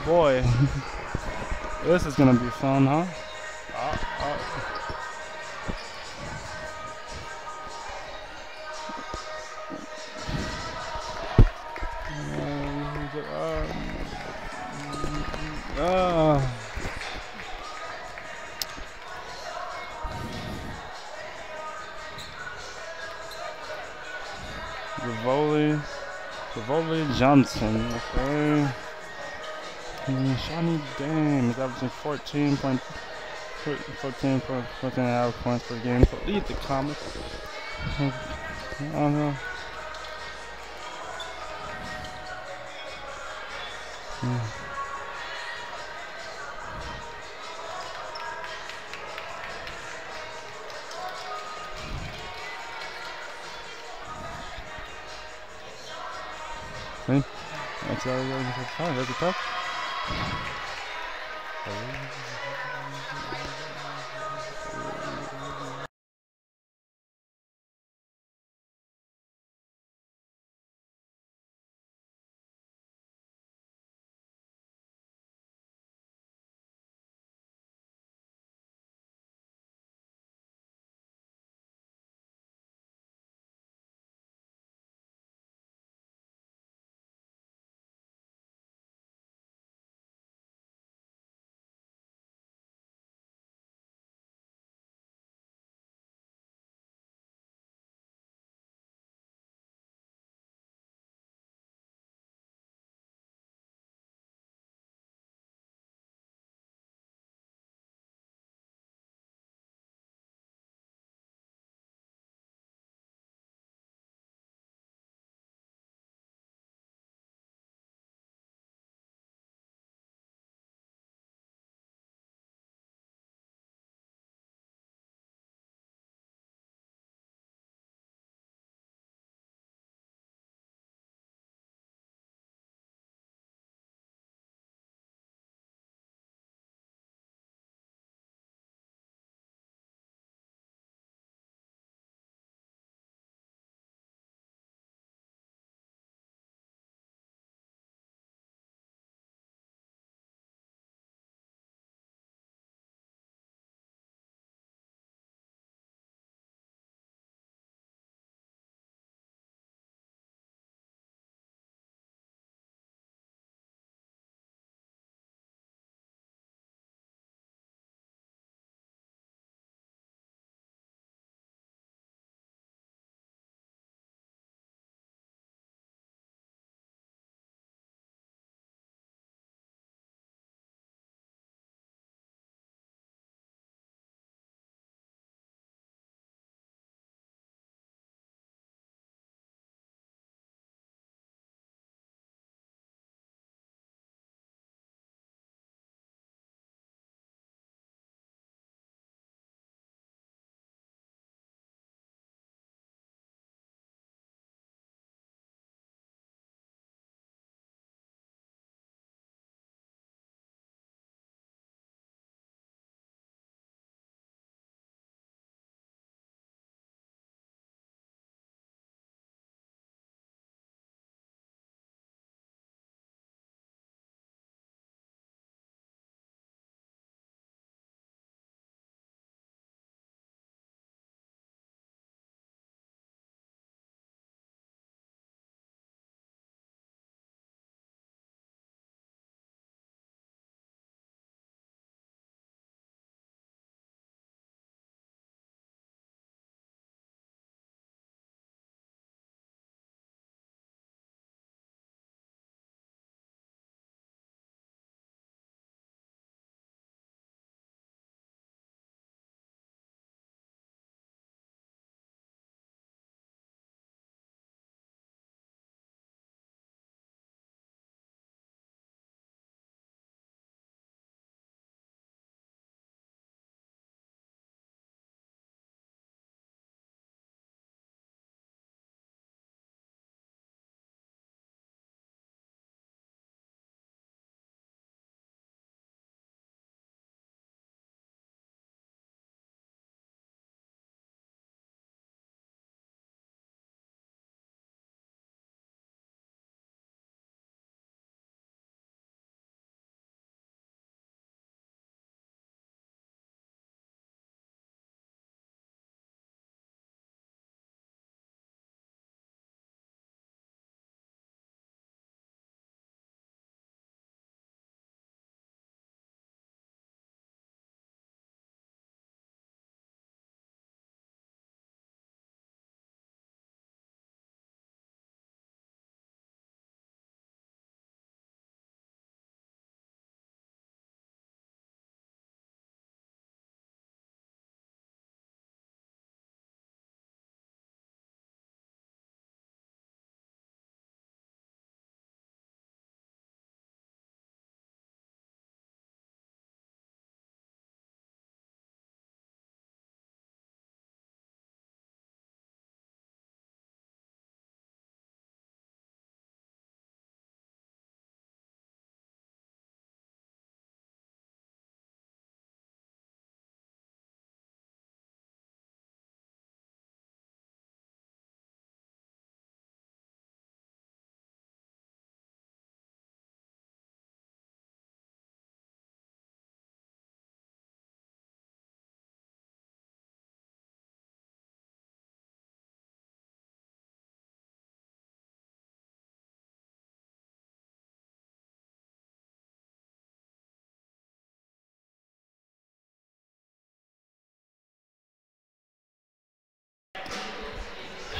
boy. This is gonna be fun, huh? Rivoli Johnson, okay. Shawnee Dame is averaging 14 and a half points per game to lead the Comets. I don't know. See? That's a tough.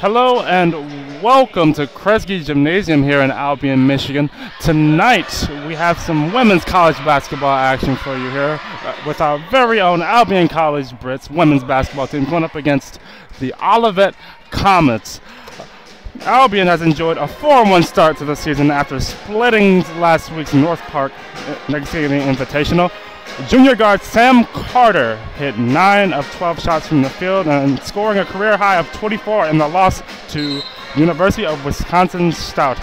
Hello and welcome to Kresge Gymnasium here in Albion, Michigan. Tonight we have some women's college basketball action for you here with our very own Albion College Brits women's basketball team going up against the Olivet Comets. Albion has enjoyed a 4-1 start to the season after splitting last week's North Park Negotiating Invitational. Junior guard Sam Carter hit 9 of 12 shots from the field and scoring a career high of 24 in the loss to University of Wisconsin Stout.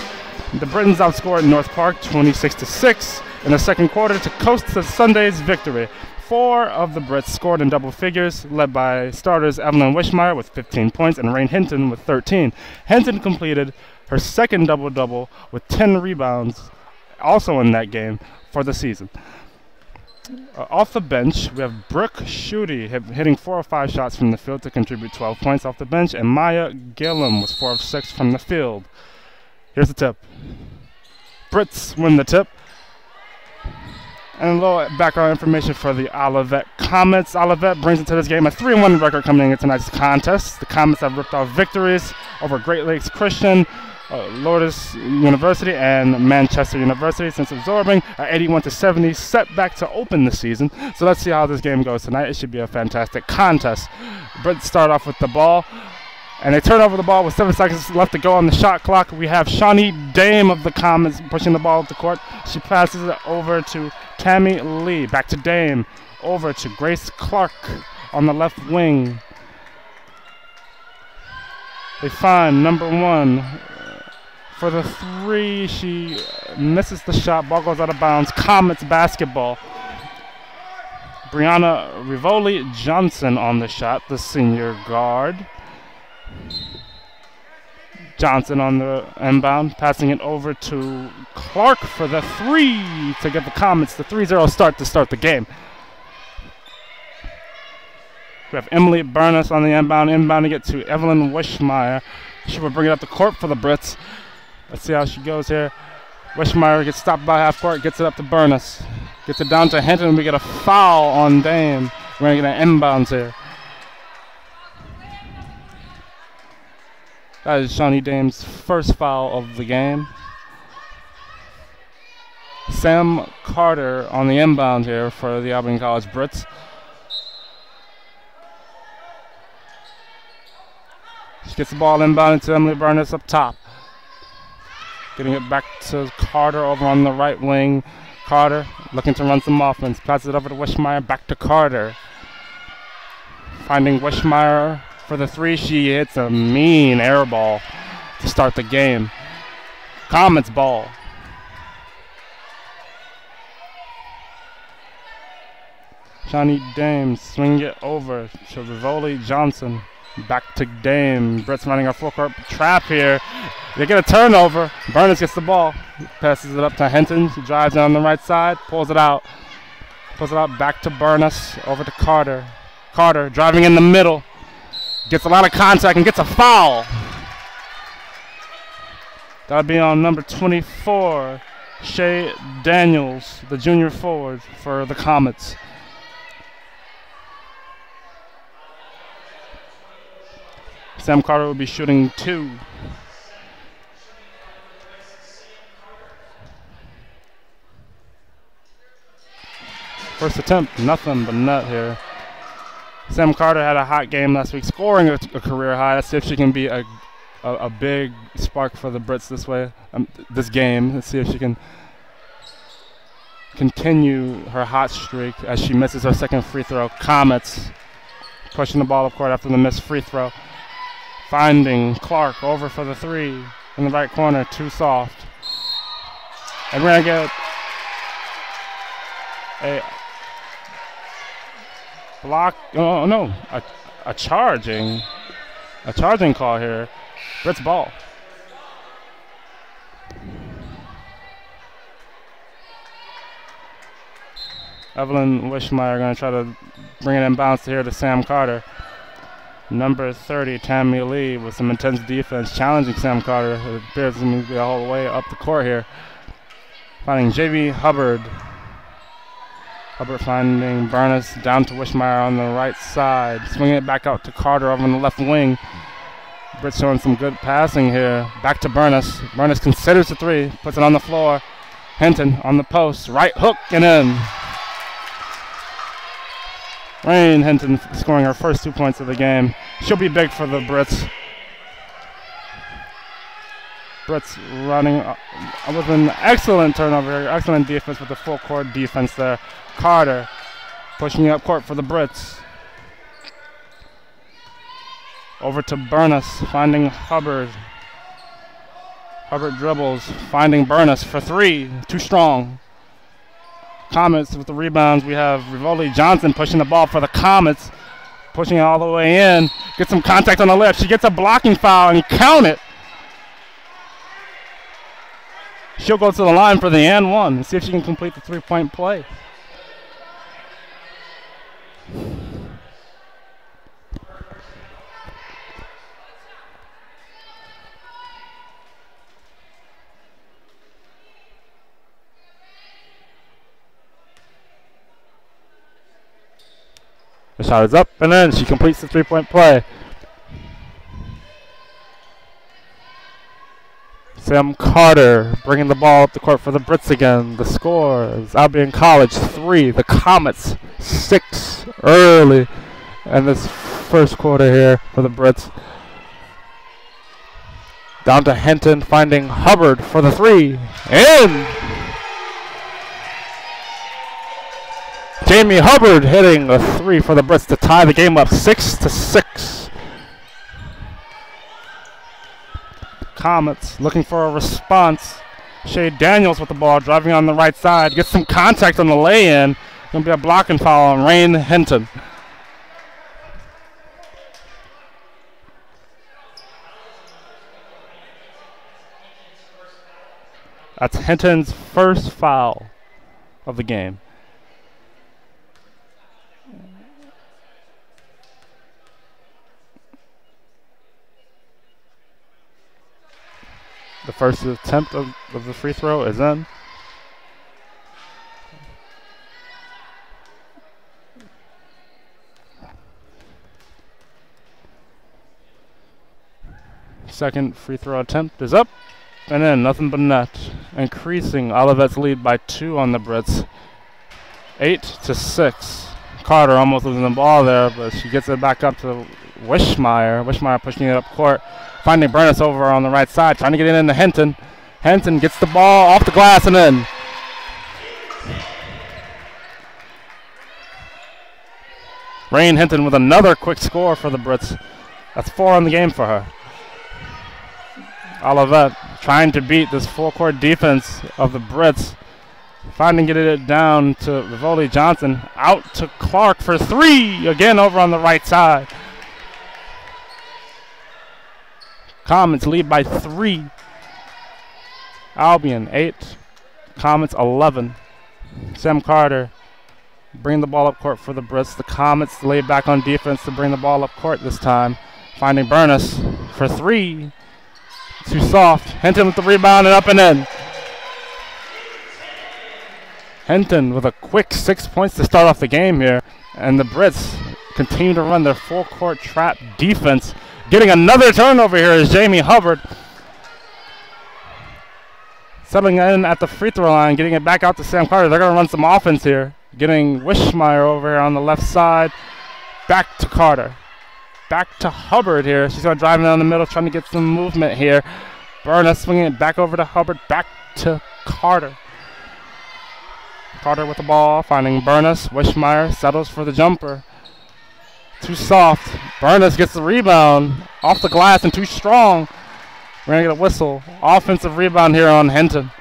The Britons outscored North Park 26-6 in the second quarter to coast to Sunday's victory. 4 of the Brits scored in double figures, led by starters Evelyn Wishmeyer with 15 points and Rain Hinton with 13. Hinton completed her second double-double with 10 rebounds, also in that game, for the season. Off the bench, we have Brooke Schutte hitting 4 of 5 shots from the field to contribute 12 points off the bench, and Maya Gillum was 4 of 6 from the field. Here's the tip. Brits win the tip. And a little background information for the Olivet Comets. Olivet brings into this game a 3-1 record coming into tonight's contest. The Comets have ripped off victories over Great Lakes Christian, Lourdes University, and Manchester University since absorbing an 81-70 setback to open the season. So let's see how this game goes tonight. It should be a fantastic contest. Brits start off with the ball, and they turn over the ball with 7 seconds left to go on the shot clock. We have Shawnee Dame of the Comets pushing the ball up the court. She passes it over to Tammy Lee. Back to Dame. Over to Grace Clark on the left wing. They find number 1 for the 3. She misses the shot. Ball goes out of bounds. Comets basketball. Brianna Rivoli Johnson on the shot, the senior guard. Johnson on the inbound, passing it over to Clark for the 3 to get the Comets the 3-0 start to start the game. We have Emily Burness on the inbound, inbounding it to Evelyn Wishmeyer. She will bring it up the court for the Brits. Let's see how she goes here. Wishmeyer gets stopped by half court, gets it up to Burness. Gets it down to Hinton, and we get a foul on Dame. We're going to get an inbounds here. That is Shawnee Dame's first foul of the game. Sam Carter on the inbound here for the Albion College Brits. She gets the ball inbounded to Emily Burness up top. Getting it back to Carter over on the right wing. Carter looking to run some offense. Passes it over to Wishmeyer, back to Carter. Finding Wishmeyer for the 3. She hits a mean air ball to start the game. Comets ball. Shawnee Dame swing it over to Rivoli Johnson. Back to Dame. Brits running a full court trap here. They get a turnover. Burness gets the ball. Passes it up to Hinton. She drives it on the right side. Pulls it out. Pulls it out back to Burness. Over to Carter. Carter driving in the middle. Gets a lot of contact and gets a foul. That'll be on number 24, Shay Daniels, the junior forward for the Comets. Sam Carter will be shooting 2. First attempt, nothing but net here. Sam Carter had a hot game last week, scoring a career high. Let's see if she can be a big spark for the Brits this game. Let's see if she can continue her hot streak as she misses her second free throw. Comets pushing the ball up court after the missed free throw. Finding Clark over for the 3 in the right corner, too soft. And we're going to get a block. Oh no, a charging call here. Brits ball. Evelyn Wishmeyer going to try to bring it in bounce here to Sam Carter. Number 30, Tammy Lee, with some intense defense, challenging Sam Carter. It appears to be the whole way up the court here. Finding J.B. Hubbard. Hubbard finding Burness down to Wishmeyer on the right side. Swinging it back out to Carter over on the left wing. Brits showing some good passing here. Back to Burness. Burness considers the three, puts it on the floor. Hinton on the post, right hook and in. Rain Hinton scoring her first 2 points of the game. She'll be big for the Brits. Brits running with an excellent turnover here, excellent defense with the full court defense there. Carter pushing up court for the Brits. Over to Burness, finding Hubbard. Hubbard dribbles, finding Burness for three, too strong. Comets with the rebounds. We have Rivoli Johnson pushing the ball for the Comets, pushing it all the way in. Gets some contact on the left. She gets a blocking foul and count it. She'll go to the line for the and one and see if she can complete the three-point play. The shot is up, and then she completes the three-point play. Sam Carter bringing the ball up the court for the Brits again. The score is Albion College 3, the Comets 6 early in this first quarter here for the Brits. Down to Hinton, finding Hubbard for the three. In! Jamie Hubbard hitting a three for the Brits to tie the game up 6-6. Comets looking for a response. Shay Daniels with the ball, driving on the right side. Gets some contact on the lay-in. Going to be a blocking foul on Rain Hinton. That's Hinton's first foul of the game. The first attempt of the free throw is in. Second free throw attempt is up. And in, nothing but net. Increasing Olivet's lead by 2 on the Brits. 8-6. Carter almost losing the ball there, but she gets it back up to Wishmeyer. Wishmeyer pushing it up court. Finding Burness over on the right side, trying to get it into Hinton. Hinton gets the ball off the glass and in. Rain Hinton with another quick score for the Brits. That's 4 on the game for her. Olivet trying to beat this full-court defense of the Brits. Finding getting it down to Rivoli Johnson. Out to Clark for 3. Again over on the right side. Comets lead by 3. Albion 8. Comets 11. Sam Carter bring the ball up court for the Brits. The Comets lay back on defense to bring the ball up court this time. Finding Burness for 3. Too soft. Hinton with the rebound and up and in. Hinton with a quick 6 points to start off the game here. And the Brits continue to run their full-court trap defense. Getting another turnover here is Jamie Hubbard. Settling in at the free throw line, getting it back out to Sam Carter. They're going to run some offense here. Getting Wishmeyer over here on the left side. Back to Carter. Back to Hubbard here. She's going to drive down the middle, trying to get some movement here. Burness swinging it back over to Hubbard. Back to Carter. Carter with the ball, finding Burness. Wishmeyer settles for the jumper. Too soft. Burness gets the rebound off the glass and too strong. We're going to get a whistle. Offensive rebound here on Hinton.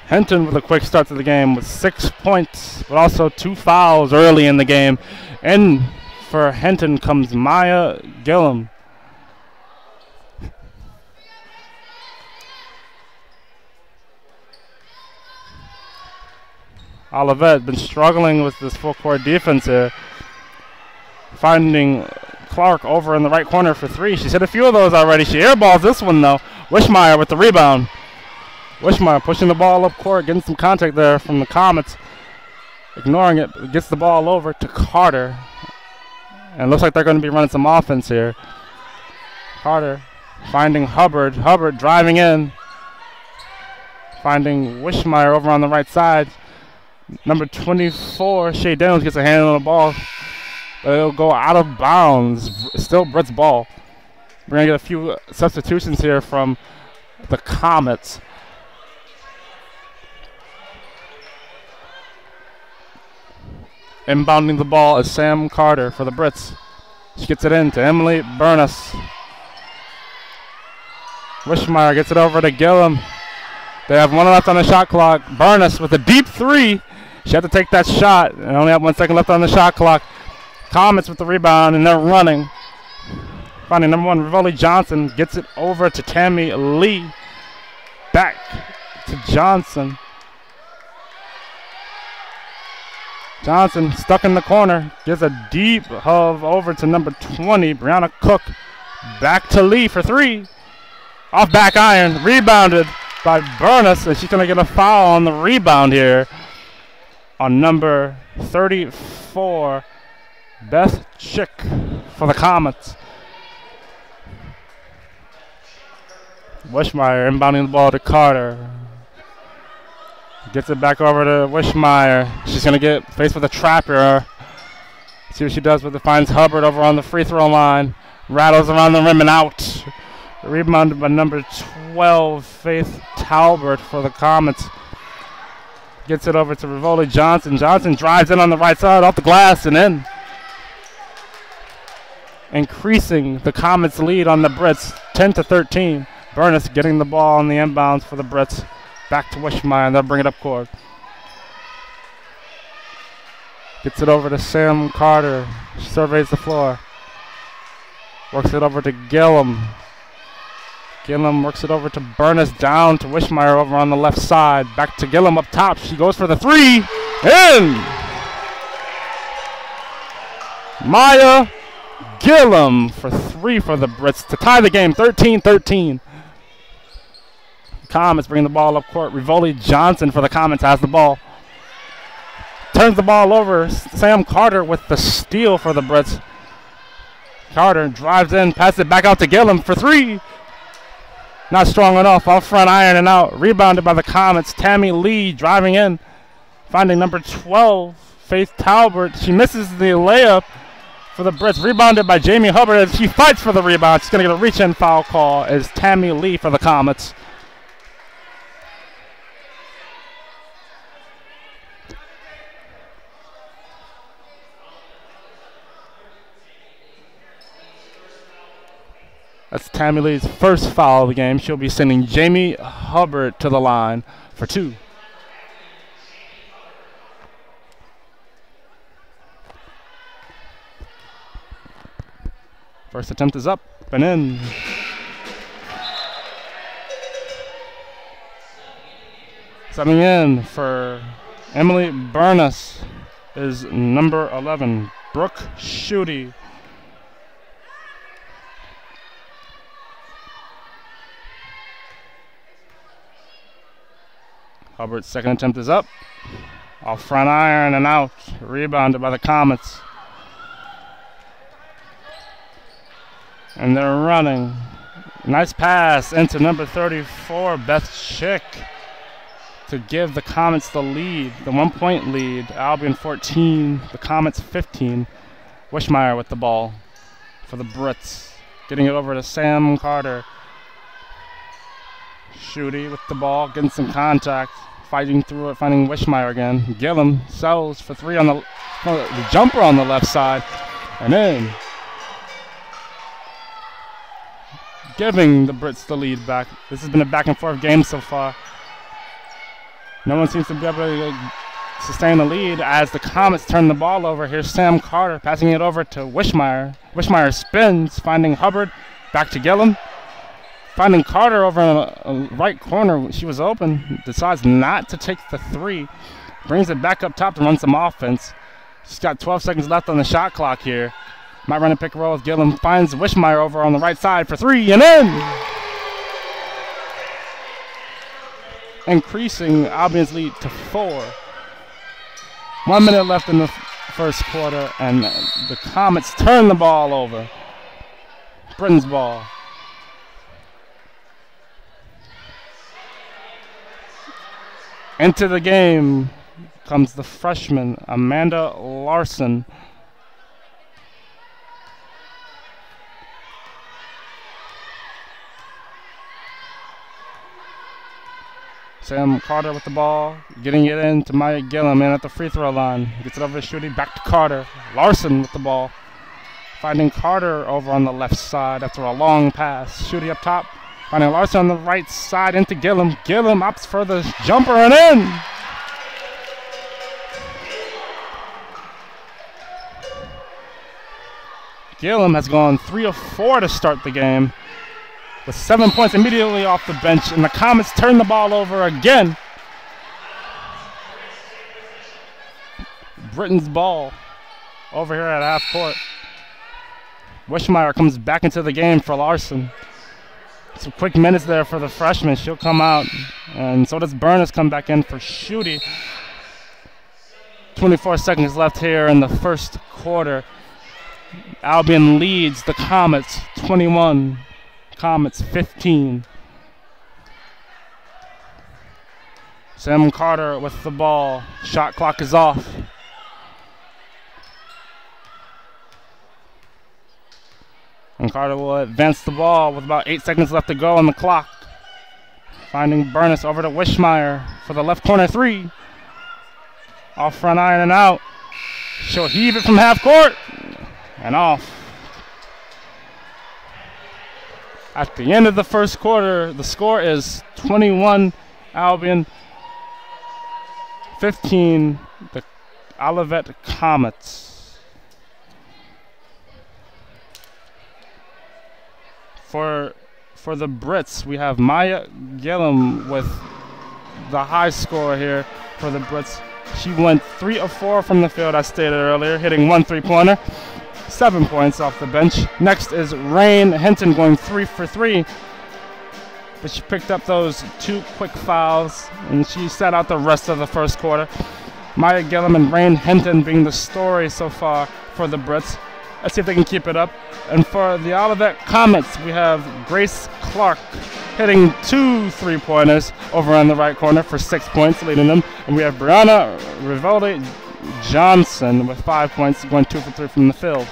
Hinton with a quick start to the game with 6 points, but also 2 fouls early in the game. In for Hinton comes Maya Gillum. Olivet been struggling with this full-court defense here. Finding Clark over in the right corner for 3. She's hit a few of those already. She airballs this one, though. Wishmeyer with the rebound. Wishmeyer pushing the ball up court, getting some contact there from the Comets. ignoring it, gets the ball over to Carter. And it looks like they're going to be running some offense here. Carter finding Hubbard. Hubbard driving in. Finding Wishmeyer over on the right side. Number 24, Shea Daniels, gets a hand on the ball. But it'll go out of bounds. Still Brett's ball. We're going to get a few substitutions here from the Comets. Inbounding the ball is Sam Carter for the Brits. She gets it in to Emily Burness. Wishmeyer gets it over to Gillum. They have 1 left on the shot clock. Burness with a deep 3. She had to take that shot and only have 1 second left on the shot clock. Comets with the rebound and they're running. Finding number 1, Rivoli Johnson gets it over to Tammy Lee. Back to Johnson. Johnson stuck in the corner. Gives a deep hove over to number 20, Brianna Cook. Back to Lee for 3. Off back iron. Rebounded by Burness. And she's going to get a foul on the rebound here on number 34, Beth Chick for the Comets. Wishmeyer inbounding the ball to Carter. Gets it back over to Wishmeyer. She's going to get faced with a trap here. See what she does with it. Finds Hubbard over on the free throw line. Rattles around the rim and out. Rebounded by number 12, Faith Talbert for the Comets. Gets it over to Rivoli Johnson. Johnson drives in on the right side off the glass and in. Increasing the Comets' lead on the Brits, 10-13. Burness getting the ball on the inbounds for the Brits. Back to Wishmeyer, and they'll bring it up court. Gets it over to Sam Carter. Surveys the floor. Works it over to Gillum. Gillum works it over to Burness, down to Wishmeyer over on the left side. Back to Gillum up top. She goes for the 3. In! Maya Gillum for 3 for the Brits to tie the game, 13-13. Comets bring the ball up court. Rivoli Johnson for the Comets has the ball. Turns the ball over. Sam Carter with the steal for the Brits. Carter drives in, passes it back out to Gillum for 3. Not strong enough. Off front iron and out. Rebounded by the Comets. Tammy Lee driving in. Finding number 12, Faith Talbert. She misses the layup for the Brits. Rebounded by Jamie Hubbard as she fights for the rebound. She's going to get a reach-in foul call as Tammy Lee for the Comets. That's Tammy Lee's first foul of the game. She'll be sending Jamie Hubbard to the line for 2. First attempt is up and in. Subbing in for Emily Burness is number 11, Brooke Schutte. Hubbard's second attempt is up. Off front iron and out. Rebounded by the Comets. And they're running. Nice pass into number 34, Beth Chick, to give the Comets the lead, the 1-point lead. Albion 14, the Comets 15. Wishmeyer with the ball for the Brits. Getting it over to Sam Carter. Schutte with the ball, getting some contact. Fighting through it, finding Wishmeyer again. Gillum sells for 3 on the jumper on the left side. And in. Giving the Brits the lead back. This has been a back and forth game so far. No one seems to be able to sustain the lead as the Comets turn the ball over. Here's Sam Carter passing it over to Wishmeyer. Wishmeyer spins, finding Hubbard. Back to Gillum. Finding Carter over in a right corner. She was open. Decides not to take the 3. Brings it back up top to run some offense. She's got 12 seconds left on the shot clock here. Might run a pick and roll with Gillum. Finds Wishmeyer over on the right side for 3 and in! Increasing Albion's lead to 4. 1 minute left in the first quarter, and the Comets turn the ball over. Britain's ball. Into the game comes the freshman, Amanda Larson. Sam Carter with the ball, getting it in to MIAA Gillum, in at the free throw line. Gets it over to Shooty, back to Carter. Larson with the ball, finding Carter over on the left side after a long pass. Shooty up top, finding Larson on the right side into Gillum. Gillum opts for the jumper and in! Gillum has gone 3 of 4 to start the game, with 7 points immediately off the bench, and the Comets turn the ball over again. Britain's ball over here at half court. Wishmeyer comes back into the game for Larson. Some quick minutes there for the freshman. She'll come out, and so does Burness come back in for Shooty. 24 seconds left here in the first quarter. Albion leads the Comets 21. Comets 15. Sam Carter with the ball. Shot clock is off. And Carter will advance the ball with about 8 seconds left to go on the clock. Finding Burness over to Wishmeyer for the left corner three. Off front iron and out. She'll heave it from half court and off. At the end of the first quarter, the score is 21 Albion, 15 the Olivet Comets. For the Brits, we have MIAA Gillum with the high score here for the Brits. She went 3 of 4 from the field, I stated earlier, hitting 1 3-pointer. 7 points off the bench. Next is Rain Hinton going 3 for 3. But she picked up those 2 quick fouls, and she sat out the rest of the first quarter. MIAA Gillum and Rain Hinton being the story so far for the Brits. Let's see if they can keep it up. And for the Olivet Comets, we have Grace Clark hitting 2 3-pointers over on the right corner for 6 points, leading them. And we have Brianna Rivaldi Johnson with 5 points, going 2 for 3 from the field.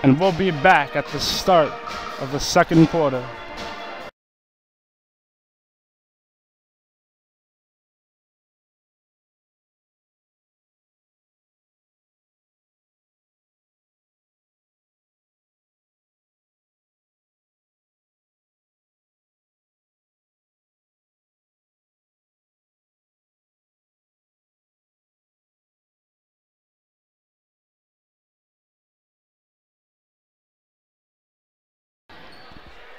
And we'll be back at the start of the second quarter.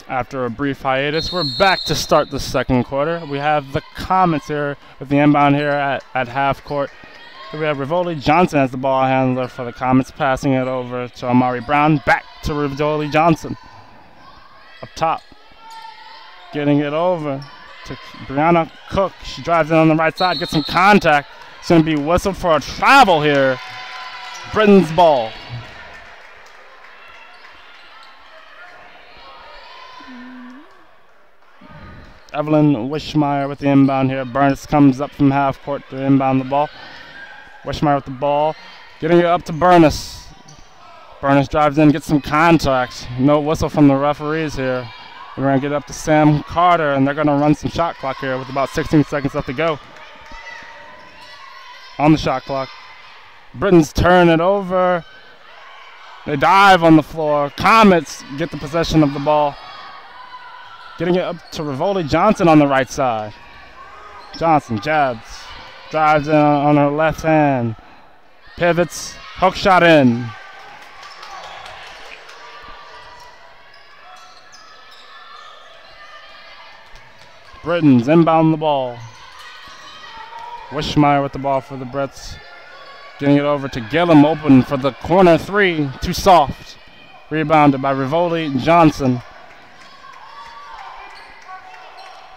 After a brief hiatus, we're back to start the second quarter. We have the Comets here with the inbound here at half court. We have Rivaldi Johnson as the ball handler for the Comets, passing it over to Amari Brown. Back to Rivaldi Johnson. Up top, getting it over to Brianna Cook. She drives in on the right side, gets some contact. It's going to be whistled for a travel here. Britain's ball. Evelyn Wishmeyer with the inbound here. Burness comes up from half court to inbound the ball. Wishmeyer with the ball, getting it up to Burness. Burness drives in, gets some contact. No whistle from the referees here. We're going to get up to Sam Carter, and they're going to run some shot clock here with about 16 seconds left to go on the shot clock. Britain's turn it over. They dive on the floor. Comets get the possession of the ball. Getting it up to Rivaldi Johnson on the right side. Johnson jabs, drives in on her left hand, pivots, hook shot in. Britain's inbound the ball. Wishmeyer with the ball for the Brits. Getting it over to Gillum, open for the corner three, too soft. Rebounded by Rivaldi Johnson.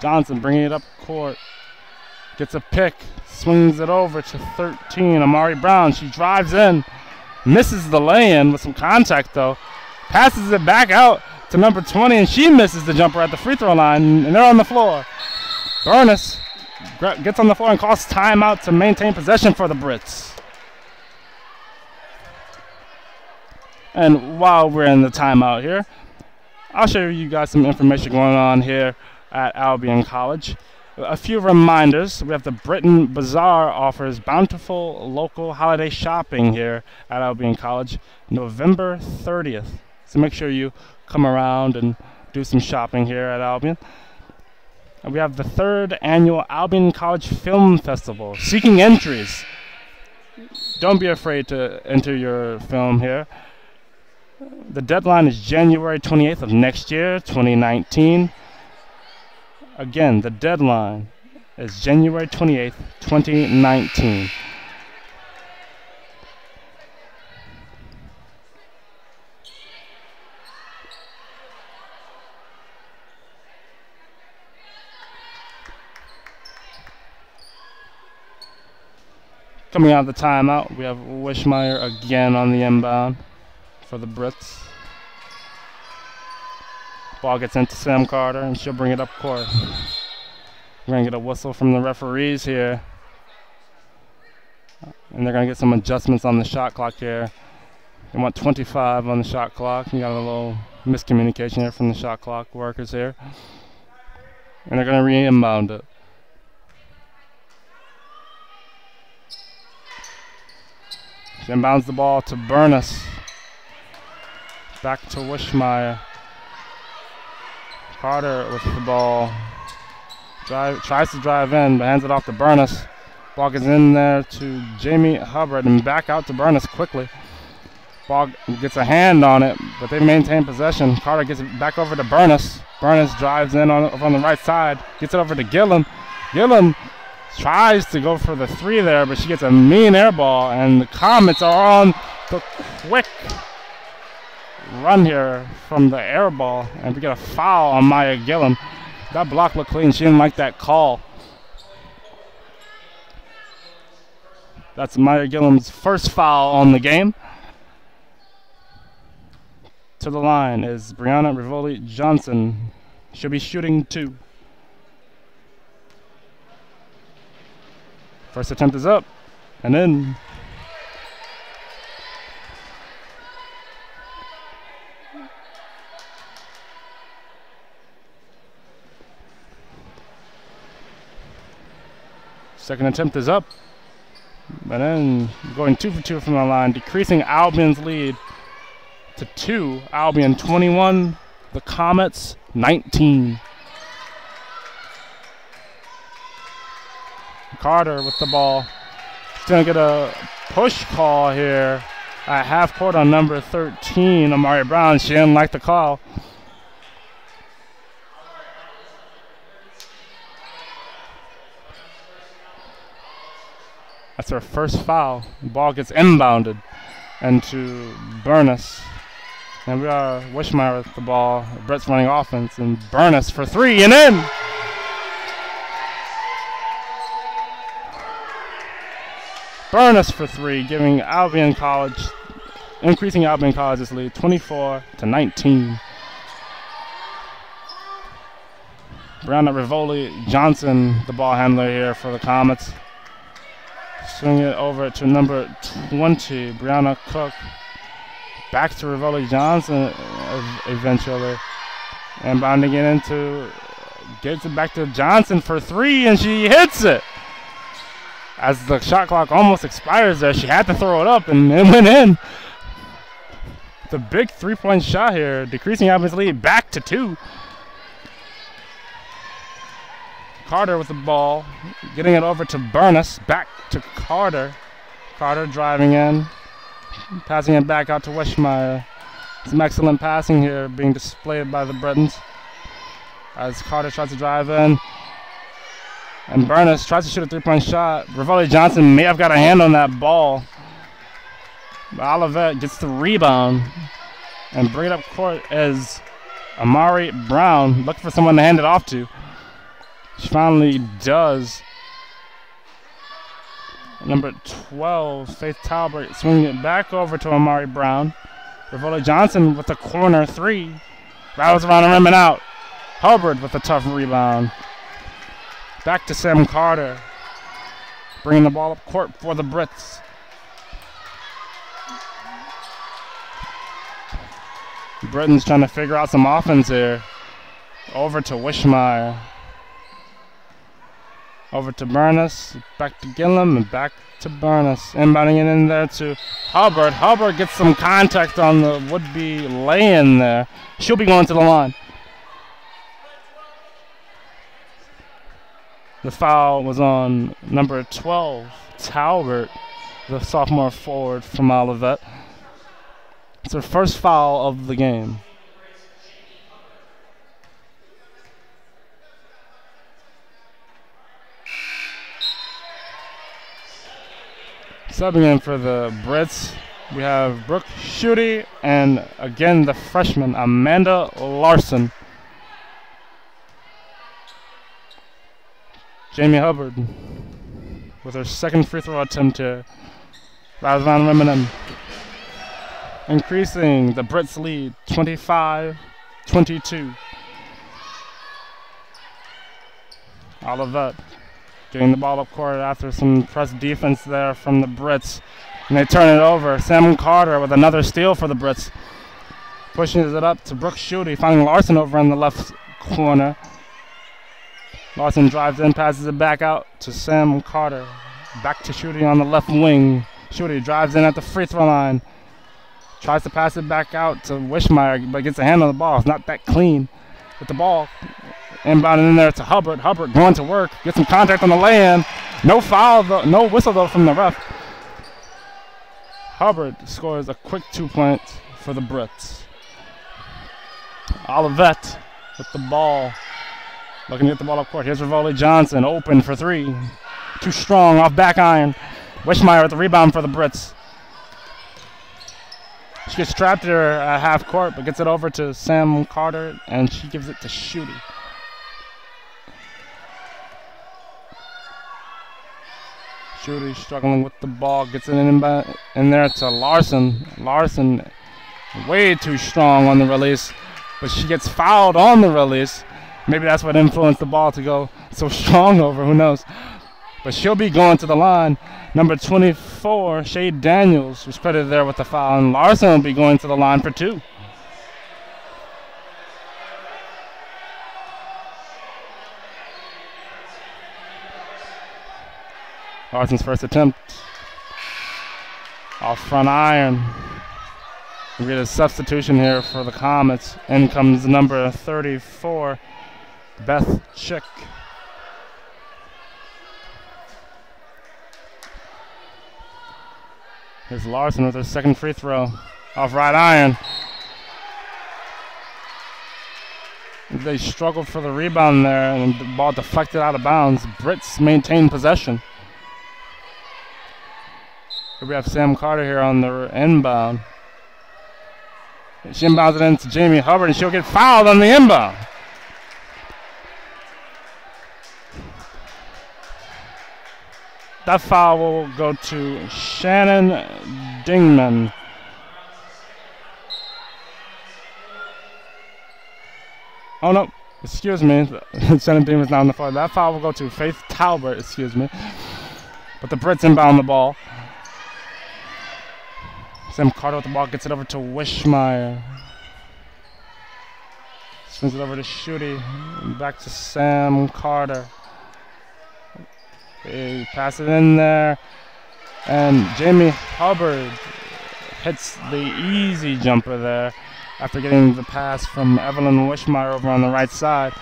Johnson bringing it up court. Gets a pick. Swings it over to 13. Amari Brown. She drives in. Misses the lay-in with some contact, though. Passes it back out to number 20, and she misses the jumper at the free throw line, and they're on the floor. Burness gets on the floor and calls timeout to maintain possession for the Brits. And while we're in the timeout here, I'll show you guys some information going on here at Albion College. A few reminders. We have the Britain Bazaar offers bountiful local holiday shopping here at Albion College, November 30th. So make sure you come around and do some shopping here at Albion. And we have the 3rd annual Albion College Film Festival, seeking entries. Don't be afraid to enter your film here. The deadline is January 28th of next year, 2019. Again, the deadline is January 28th, 2019. Coming out of the timeout, we have Wishmeyer again on the inbound for the Brits. Ball gets into Sam Carter, and she'll bring it up court. We're going to get a whistle from the referees here. And they're going to get some adjustments on the shot clock here. They want 25 on the shot clock. You got a little miscommunication here from the shot clock workers here. And they're going to re-inbound it. She inbounds the ball to Burness. Back to Wishmeyer. Carter with the ball. Tries to drive in, but hands it off to Burness. Ball gets in there to Jamie Hubbard and back out to Burness quickly. Ball gets a hand on it, but they maintain possession. Carter gets it back over to Burness. Burness drives in on the right side, gets it over to Gillum. Gillum tries to go for the three there, but she gets a mean air ball, and the Comets are on the quick run here from the air ball, and we get a foul on Maya Gillum. That block looked clean. She didn't like that call. That's Maya Gillum's first foul on the game. To the line is Brianna Rivoli Johnson. She'll be shooting 2. First attempt is up and in. Second attempt is up, and then going 2 for 2 from the line, decreasing Albion's lead to 2. Albion 21, the Comets 19. Carter with the ball. She's going to get a push call here at half court on number 13, Amari Brown. She didn't like the call. That's her first foul. The ball gets inbounded into Burness. And we are Wishmeyer with the ball. Brett's running offense, and Burness for 3 and in. Burness for 3, giving Albion College, increasing Albion College's lead 24-19. Brianna Rivoli Johnson, the ball handler here for the Comets. Swing it over to number 20, Brianna Cook. Back to Rivoli Johnson eventually. And bounding it into, gets it back to Johnson for 3, and she hits it. As the shot clock almost expires there, she had to throw it up, and it went in. The big 3-point shot here, decreasing Albion's lead back to 2. Carter with the ball, getting it over to Burness, back to Carter. Carter driving in, passing it back out to Wishmeyer. Some excellent passing here being displayed by the Britons as Carter tries to drive in. And Burness tries to shoot a 3-point shot. Rivoli Johnson may have got a hand on that ball. But Olivet gets the rebound and bring it up court as Amari Brown looking for someone to hand it off to. She finally does. Number 12, Faith Talbot, swinging it back over to Amari Brown. Rivoli Johnson with a corner three. Rattles around the rim and out. Hubbard with a tough rebound. Back to Sam Carter. Bringing the ball up court for the Brits. Britain's trying to figure out some offense here. Over to Wishmeyer. Over to Burness, back to Gillum, and back to Burness. Inbounding it in there to Hubbard. Hubbard gets some contact on the would-be lay-in there. She'll be going to the line. The foul was on number 12, Talbot, the sophomore forward from Olivet. It's her first foul of the game. Subbing in for the Brits, we have Brooke Schutte and again the freshman Amanda Larson. Jamie Hubbard with her second free throw attempt here. Rattles around the rim and in. Increasing the Brits' lead, 25-22. Olivet getting the ball up court after some press defense there from the Brits. And they turn it over. Sam Carter with another steal for the Brits. Pushing it up to Brooke Schutte, finding Larson over in the left corner. Larson drives in, passes it back out to Sam Carter. Back to Schutte on the left wing. Schutte drives in at the free throw line. Tries to pass it back out to Wishmeyer, but gets a hand on the ball. It's not that clean with the ball. Inbounding in there to Hubbard. Hubbard going to work. Gets some contact on the lay-in. No foul, though, no whistle, though, from the ref. Hubbard scores a quick 2 points for the Brits. Olivet with the ball. Looking to get the ball up court. Here's Rivoli Johnson, open for three. Too strong, off back iron. Wishmeyer with the rebound for the Brits. She gets trapped here at half court, but gets it over to Sam Carter, and she gives it to Schutte. Schutte struggling with the ball, gets it in there to Larson. Larson way too strong on the release, but she gets fouled on the release. Maybe that's what influenced the ball to go so strong over, who knows. But she'll be going to the line. Number 24, Shade Daniels, was credited there with the foul, and Larson will be going to the line for two. Larson's first attempt. Off front iron. We get a substitution here for the Comets. In comes number 34, Beth Chick. Here's Larson with her second free throw. Off right iron. They struggled for the rebound there, and the ball deflected out of bounds. Brits maintain possession. Here we have Sam Carter here on the inbound. She inbounds it into Jamie Hubbard, and she'll get fouled on the inbound. That foul will go to Shannon Dingman. Oh no, excuse me. Shannon Dingman's not on the floor. That foul will go to Faith Talbot, excuse me. But the Brits inbound the ball. Sam Carter with the ball, gets it over to Wishmeyer. Swings it over to Schutte. Back to Sam Carter. They pass it in there. And Jamie Hubbard hits the easy jumper there after getting the pass from Evelyn Wishmeyer over on the right side.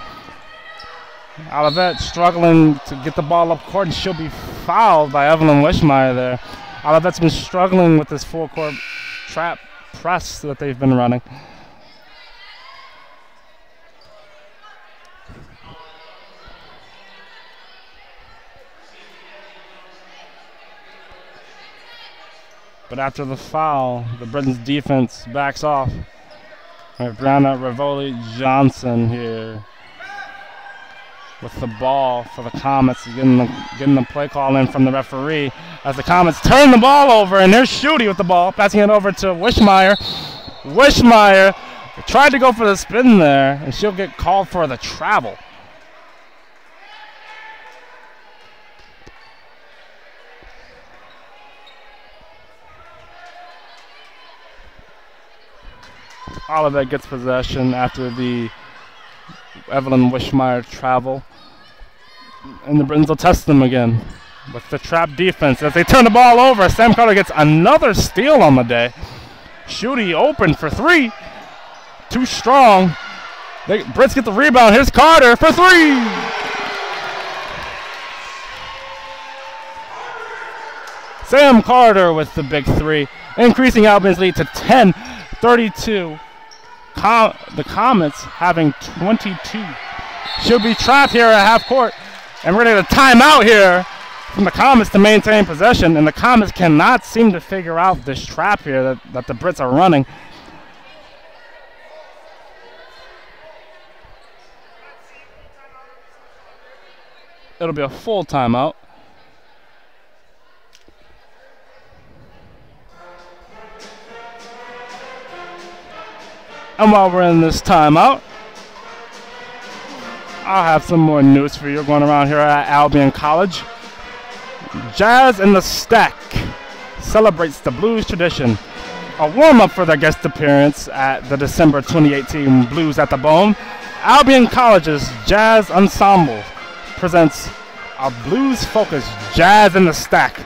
Olivet struggling to get the ball up court, and she'll be fouled by Evelyn Wishmeyer there. Olivet's been struggling with this full-court trap press that they've been running. But after the foul, the Britain's defense backs off. We have Brianna Rivoli Johnson here. with the ball for the Comets, getting the play call in from the referee as the Comets turn the ball over, and there's Schutte with the ball, passing it over to Wishmeyer. Wishmeyer tried to go for the spin there, and she'll get called for the travel. Olivet gets possession after the Evelyn Wishmeyer travel. And the Britons will test them again with the trap defense as they turn the ball over. Sam Carter gets another steal on the day. Schutte open for three. Too strong. Brits get the rebound. Here's Carter for three. Sam Carter with the big three, increasing Albion's lead to 10-32. The Comets having 22. She'll be trapped here at half court, and we're going to get a timeout here from the Comets to maintain possession, and the Comets cannot seem to figure out this trap here that the Brits are running. It'll be a full timeout. And while we're in this timeout, I'll have some more news for you going around here at Albion College. Jazz in the Stack celebrates the blues tradition. A warm-up for their guest appearance at the December 2018 Blues at the Bone. Albion College's Jazz Ensemble presents a blues-focused Jazz in the Stack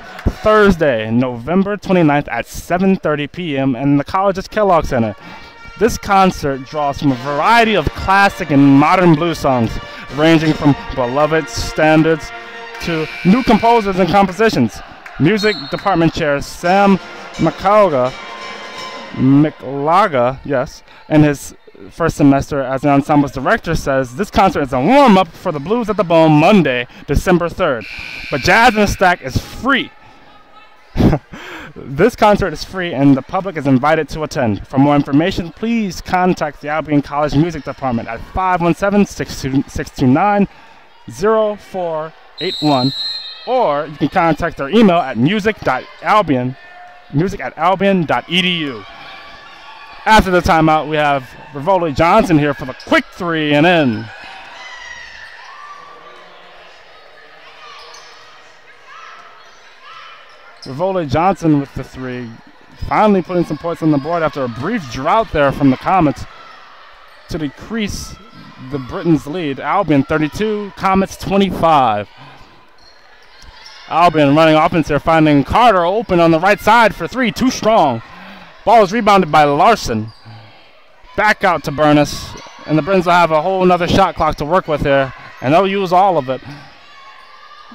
Thursday, November 29th at 7:30 p.m. in the college's Kellogg Center. This concert draws from a variety of classic and modern blues songs, ranging from beloved standards to new composers and compositions. Music Department Chair Sam McLaga, yes, and his first semester as an ensemble's director says this concert is a warm-up for the Blues at the Bone Monday, December 3rd. But Jazz in the Stack is free. This concert is free and the public is invited to attend. For more information, please contact the Albion College Music Department at 517-629-0481, or you can contact their email at music@albion.edu. After the timeout, we have Rivoli Johnson here for the quick three and in. Rivoli Johnson with the three, finally putting some points on the board after a brief drought there from the Comets to decrease the Britons' lead. Albion 32, Comets 25. Albion running offense here, finding Carter open on the right side for three, too strong. Ball is rebounded by Larson. Back out to Burness, and the Britons will have a whole nother shot clock to work with here, and they'll use all of it.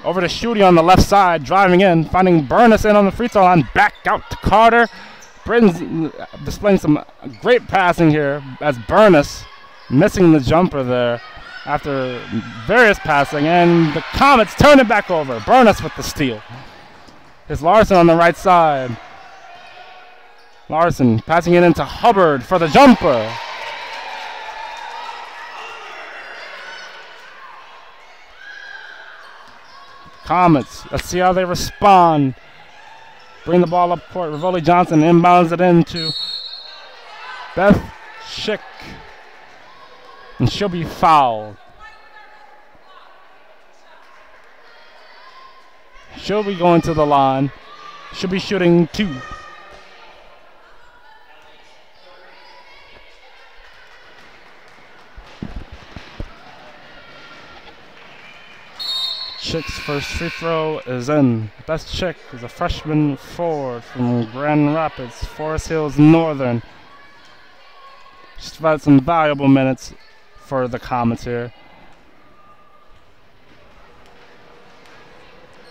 Over to Schutte on the left side, driving in, finding Burness in on the free throw line. Back out to Carter. Britons displaying some great passing here as Burness missing the jumper there after various passing, and the Comets turn it back over. Burness with the steal. Here's Larson on the right side. Larson passing it into Hubbard for the jumper. Comets, let's see how they respond. Bring the ball up court. Rivoli Johnson inbounds it into Beth Schick, and she'll be fouled. She'll be going to the line. She'll be shooting two. Schick's first free throw is in. Beth Schick is a freshman forward from Grand Rapids, Forest Hills Northern. She's provided some valuable minutes for the Comets here.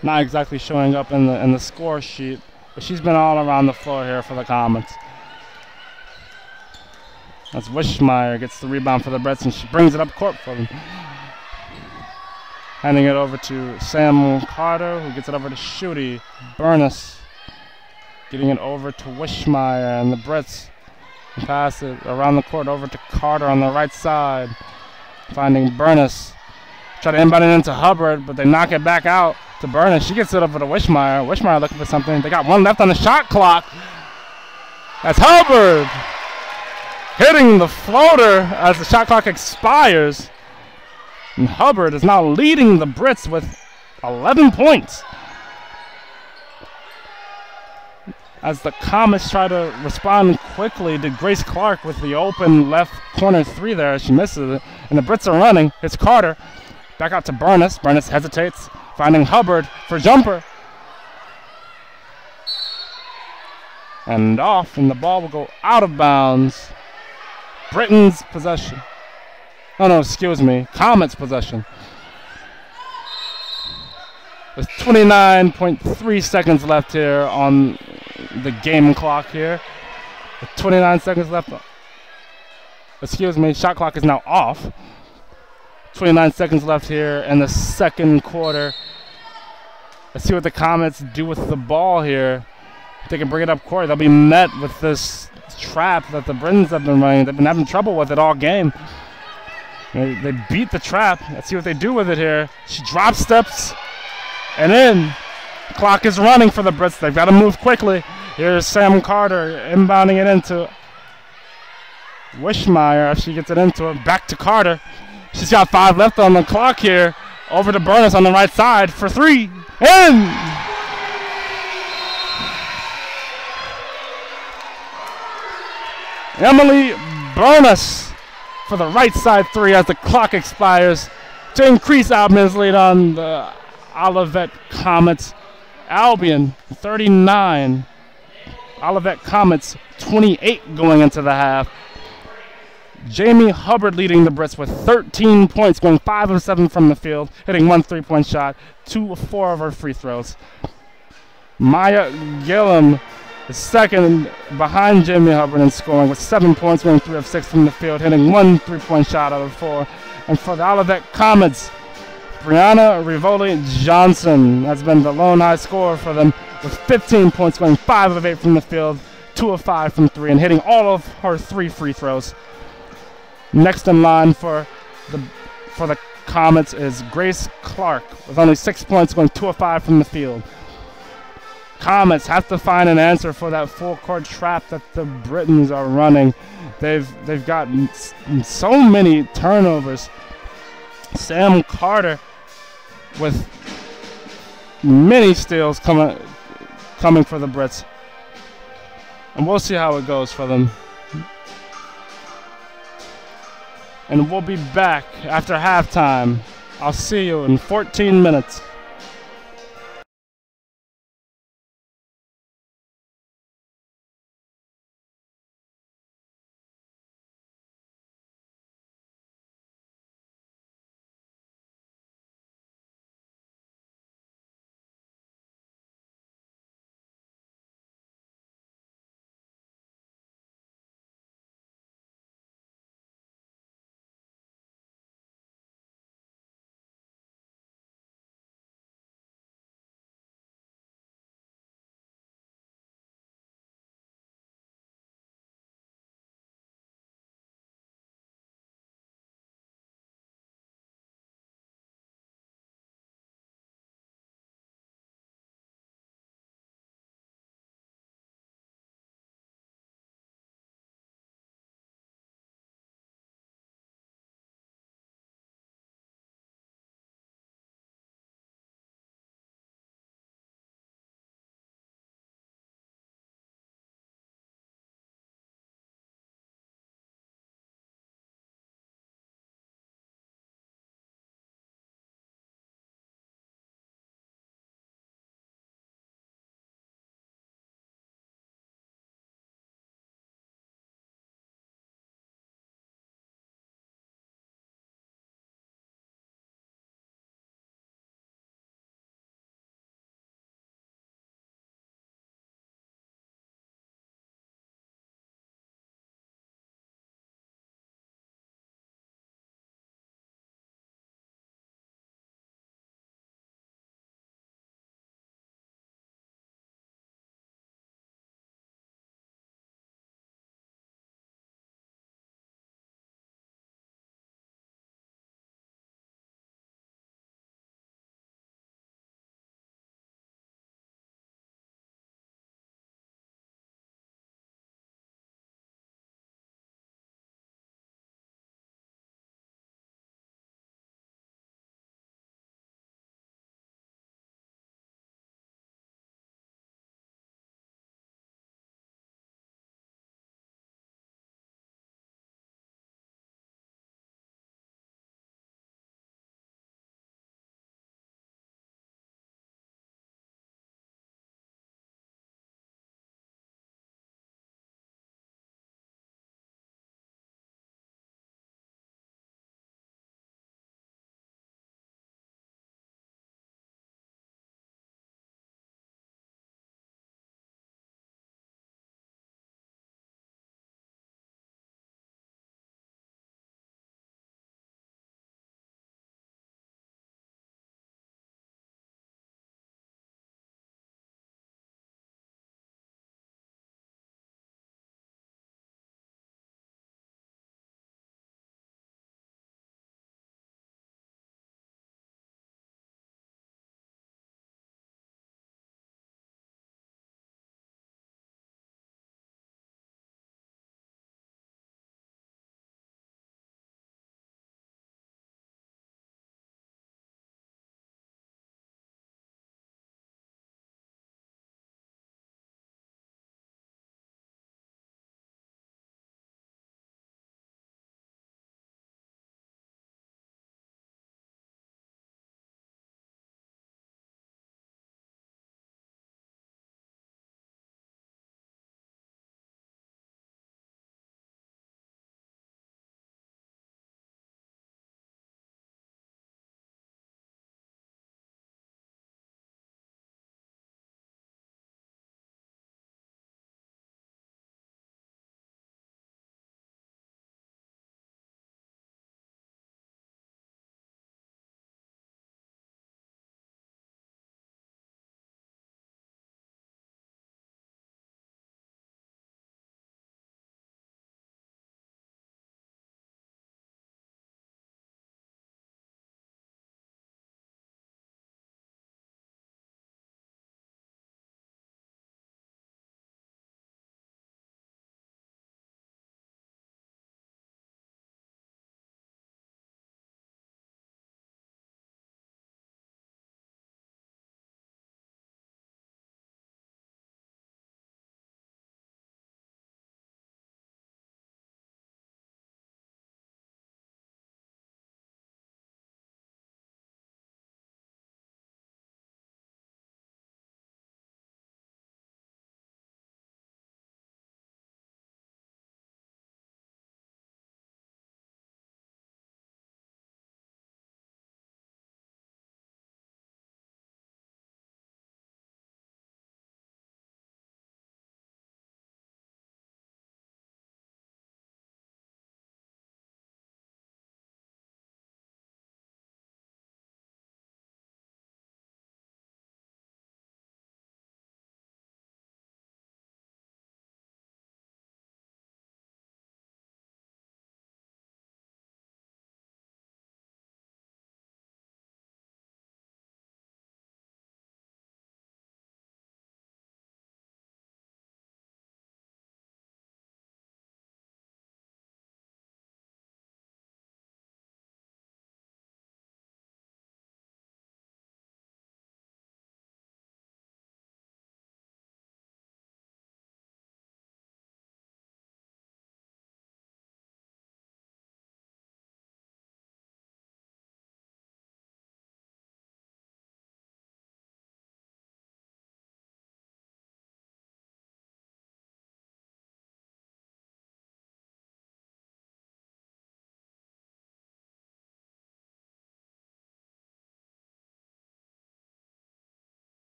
Not exactly showing up in the score sheet, but she's been all around the floor here for the Comets. As Wishmeyer gets the rebound for the Brits, and she brings it up court for them. Handing it over to Sam Carter, who gets it over to Schutte. Burness getting it over to Wishmeyer, and the Brits pass it around the court over to Carter on the right side. Finding Burness. Try to inbound it into Hubbard, but they knock it back out to Burnett. She gets it over to Wishmeyer. Wishmeyer looking for something. They got 1 left on the shot clock. That's Hubbard hitting the floater as the shot clock expires. And Hubbard is now leading the Brits with 11 points. As the Comets try to respond quickly to Grace Clark with the open left corner 3 there. She misses it. And the Brits are running. It's Carter. Back out to Burness. Burness hesitates, finding Hubbard for jumper. And off, and the ball will go out of bounds. Britain's possession. Oh no, excuse me. Comets possession. There's 29.3 seconds left here on the game clock here. With 29 seconds left. Excuse me, shot clock is now off. 29 seconds left here in the second quarter. Let's see what the Comets do with the ball here. If they can bring it up court, they'll be met with this trap that the Britons have been running. They've been having trouble with it all game. They beat the trap. Let's see what they do with it here. She drop steps and in. Clock is running for the Brits. They've got to move quickly. Here's Sam Carter inbounding it into Wishmeyer. She gets it into it. Back to Carter. She's got 5 left on the clock here. Over to Burness on the right side for 3. In! Emily Burness for the right side 3 as the clock expires to increase Albion's lead on the Olivet Comets. Albion 39. Olivet Comets 28 going into the half. Jamie Hubbard leading the Brits with 13 points, going 5 of 7 from the field, hitting 1 3-point shot, 2 of 4 of her free throws. Maya Gillum is second behind Jamie Hubbard in scoring with 7 points, going 3 of 6 from the field, hitting 1 3-point shot out of 4. And for the Olivet Comets, Brianna Rivoli Johnson has been the lone high scorer for them with 15 points, going 5 of 8 from the field, 2 of 5 from 3, and hitting all of her 3 free throws. Next in line for the Comets is Grace Clark with only 6 points, going 2 of 5 from the field. Comets have to find an answer for that full court trap that the Britons are running. They've got so many turnovers. Sam Carter with many steals coming for the Brits. And we'll see how it goes for them. And we'll be back after halftime. I'll see you in 14 minutes.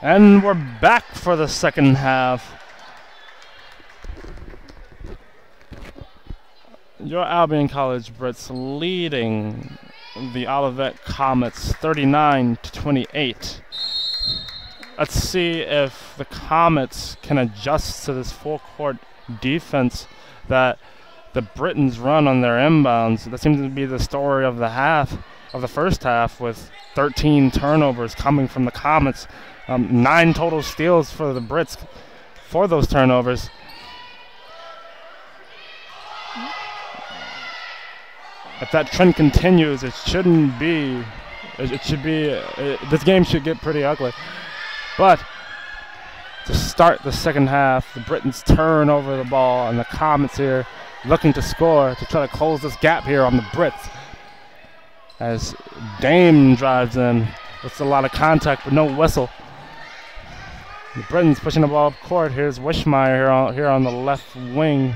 And we're back for the second half. Your Albion College Brits leading the Olivet Comets 39-28. Let's see if the Comets can adjust to this full-court defense that the Britons run on their inbounds. That seems to be the story of the first half, with 13 turnovers coming from the Comets. 9 total steals for the Brits for those turnovers. If that trend continues, it shouldn't be. It should be. This game should get pretty ugly. But to start the second half, the Britons turn over the ball, and the Comets here looking to score to try to close this gap here on the Brits. As Dame drives in, it's a lot of contact but no whistle. The Britons pushing the ball up court. Here's Wishmeyer here on the left wing,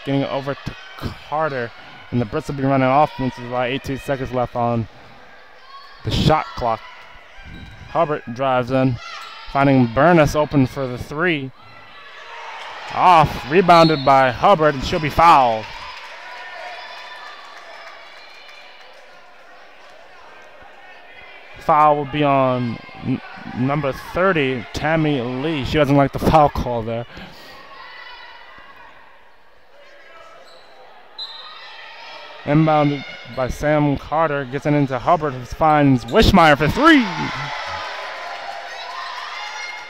getting it over to Carter. And the Brits will be running offense with about 18 seconds left on the shot clock. Hubbard drives in, finding Burness open for the three. Off, rebounded by Hubbard, and she'll be fouled. Foul will be on number 30, Tammy Lee. She doesn't like the foul call there. Inbounded by Sam Carter, gets it into Hubbard, who finds Wishmeyer for three.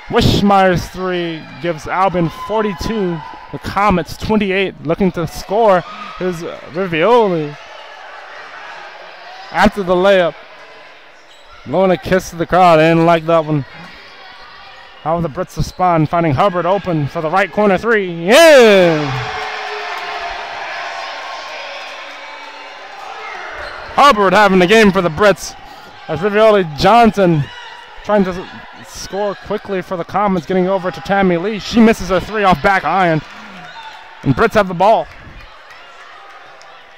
Wishmeyer's three gives Albion 42, the Comets 28, looking to score. Here's Rivioli. After the layup, blowing a kiss to the crowd. They didn't like that one. How will the Brits respond? Finding Hubbard open for the right corner three. Yeah! Hubbard having the game for the Brits. As Rivioli Johnson trying to score quickly for the Comets, getting over to Tammy Lee. She misses her three off back iron. And Brits have the ball.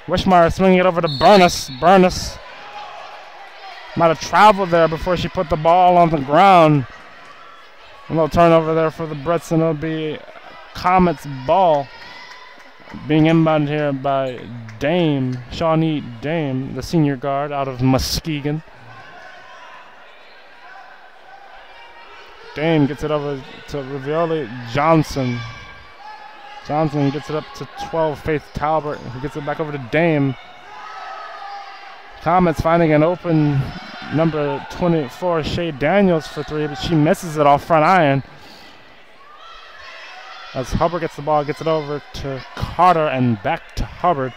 Wishmeyer swinging it over to Burness. Burness might have traveled there before she put the ball on the ground. A little turnover there for the Brits, and it'll be Comets ball. Being inbounded here by Dame, Shawnee Dame, the senior guard out of Muskegon. Dame gets it over to Rivioli Johnson. Johnson gets it up to 12, Faith Talbert, who gets it back over to Dame. Comets finding an open number 24, Shay Daniels for three, but she misses it off front iron. As Hubbard gets the ball, gets it over to Carter and back to Hubbard.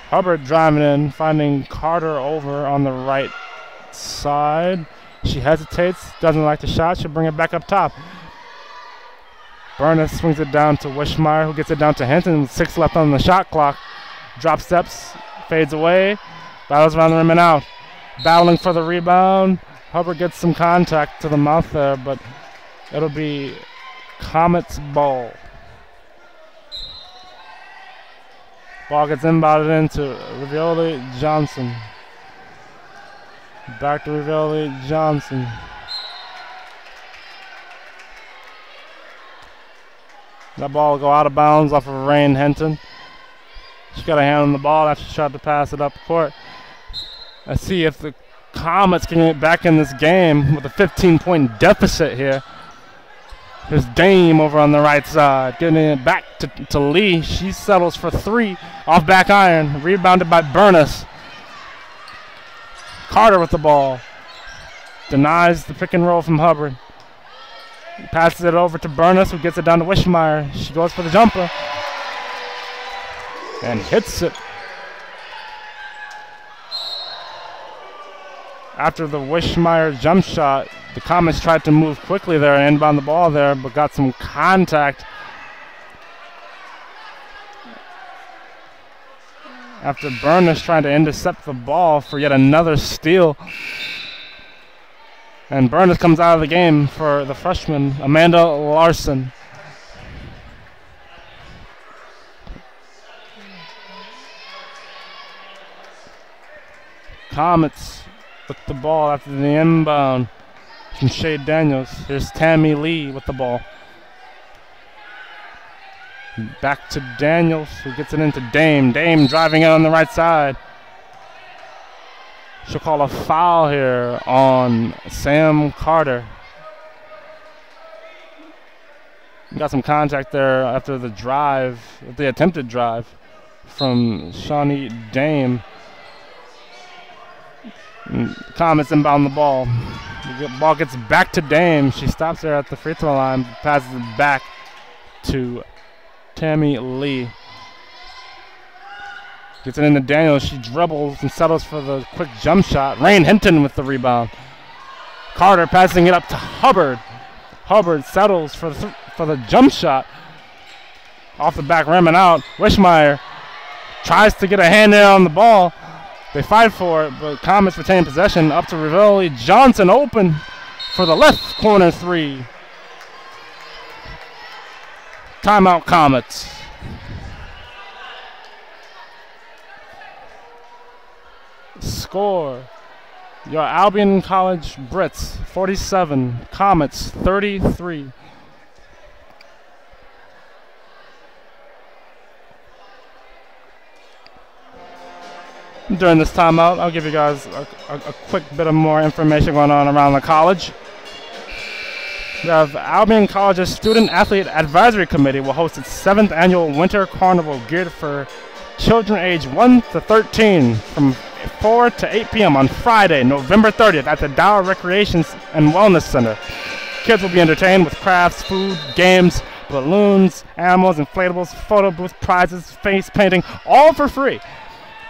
Hubbard driving in, finding Carter over on the right side. She hesitates, doesn't like the shot. She'll bring it back up top. Burness swings it down to Wishmeyer, who gets it down to Hinton with 6 left on the shot clock. Drop steps, fades away, battles around the rim and out. Battling for the rebound. Hubbard gets some contact to the mouth there, but it'll be Comets ball. Ball gets inbounded into Rivioli Johnson. Back to Rivioli Johnson. That ball will go out of bounds off of Rain Hinton. She got a hand on the ball after she tried to pass it up court. Let's see if the Comets can get back in this game with a 15-point deficit here. There's Dame over on the right side, getting it back to Lee. She settles for three off back iron, rebounded by Burness. Carter with the ball, denies the pick and roll from Hubbard. Passes it over to Burness, who gets it down to Wishmeyer. She goes for the jumper and hits it. After the Wishmeyer jump shot, the Comets tried to move quickly there and inbound the ball there, but got some contact after Burness trying to intercept the ball for yet another steal. And Burness comes out of the game for the freshman, Amanda Larson. Comets with the ball after the inbound. from Shade Daniels. Here's Tammy Lee with the ball. Back to Daniels, who gets it into Dame. Dame driving it on the right side. She'll call a foul here on Sam Carter. Got some contact there after the drive, the attempted drive from Shawnee Dame. Comets inbound the ball. The ball gets back to Dame. She stops there at the free throw line, passes it back to Tammy Lee. Gets it into Daniels. She dribbles and settles for the quick jump shot. Rain Hinton with the rebound. Carter passing it up to Hubbard. Hubbard settles for the jump shot. Off the back rim and out. Wishmeyer tries to get a hand there on the ball. They fight for it, but Comets retain possession. Up to Ravelli. Johnson open for the left corner three. Timeout, Comets. Score. Your Albion College Brits 47, Comets 33. During this timeout, I'll give you guys a quick bit of more information going on around the college. We have Albion College's Student Athlete Advisory Committee will host its 7th annual Winter Carnival geared for children aged 1 to 13 from 4 to 8 p.m. on Friday, November 30th at the Dow Recreation and Wellness Center. Kids will be entertained with crafts, food, games, balloons, animals, inflatables, photo booth prizes, face painting, all for free.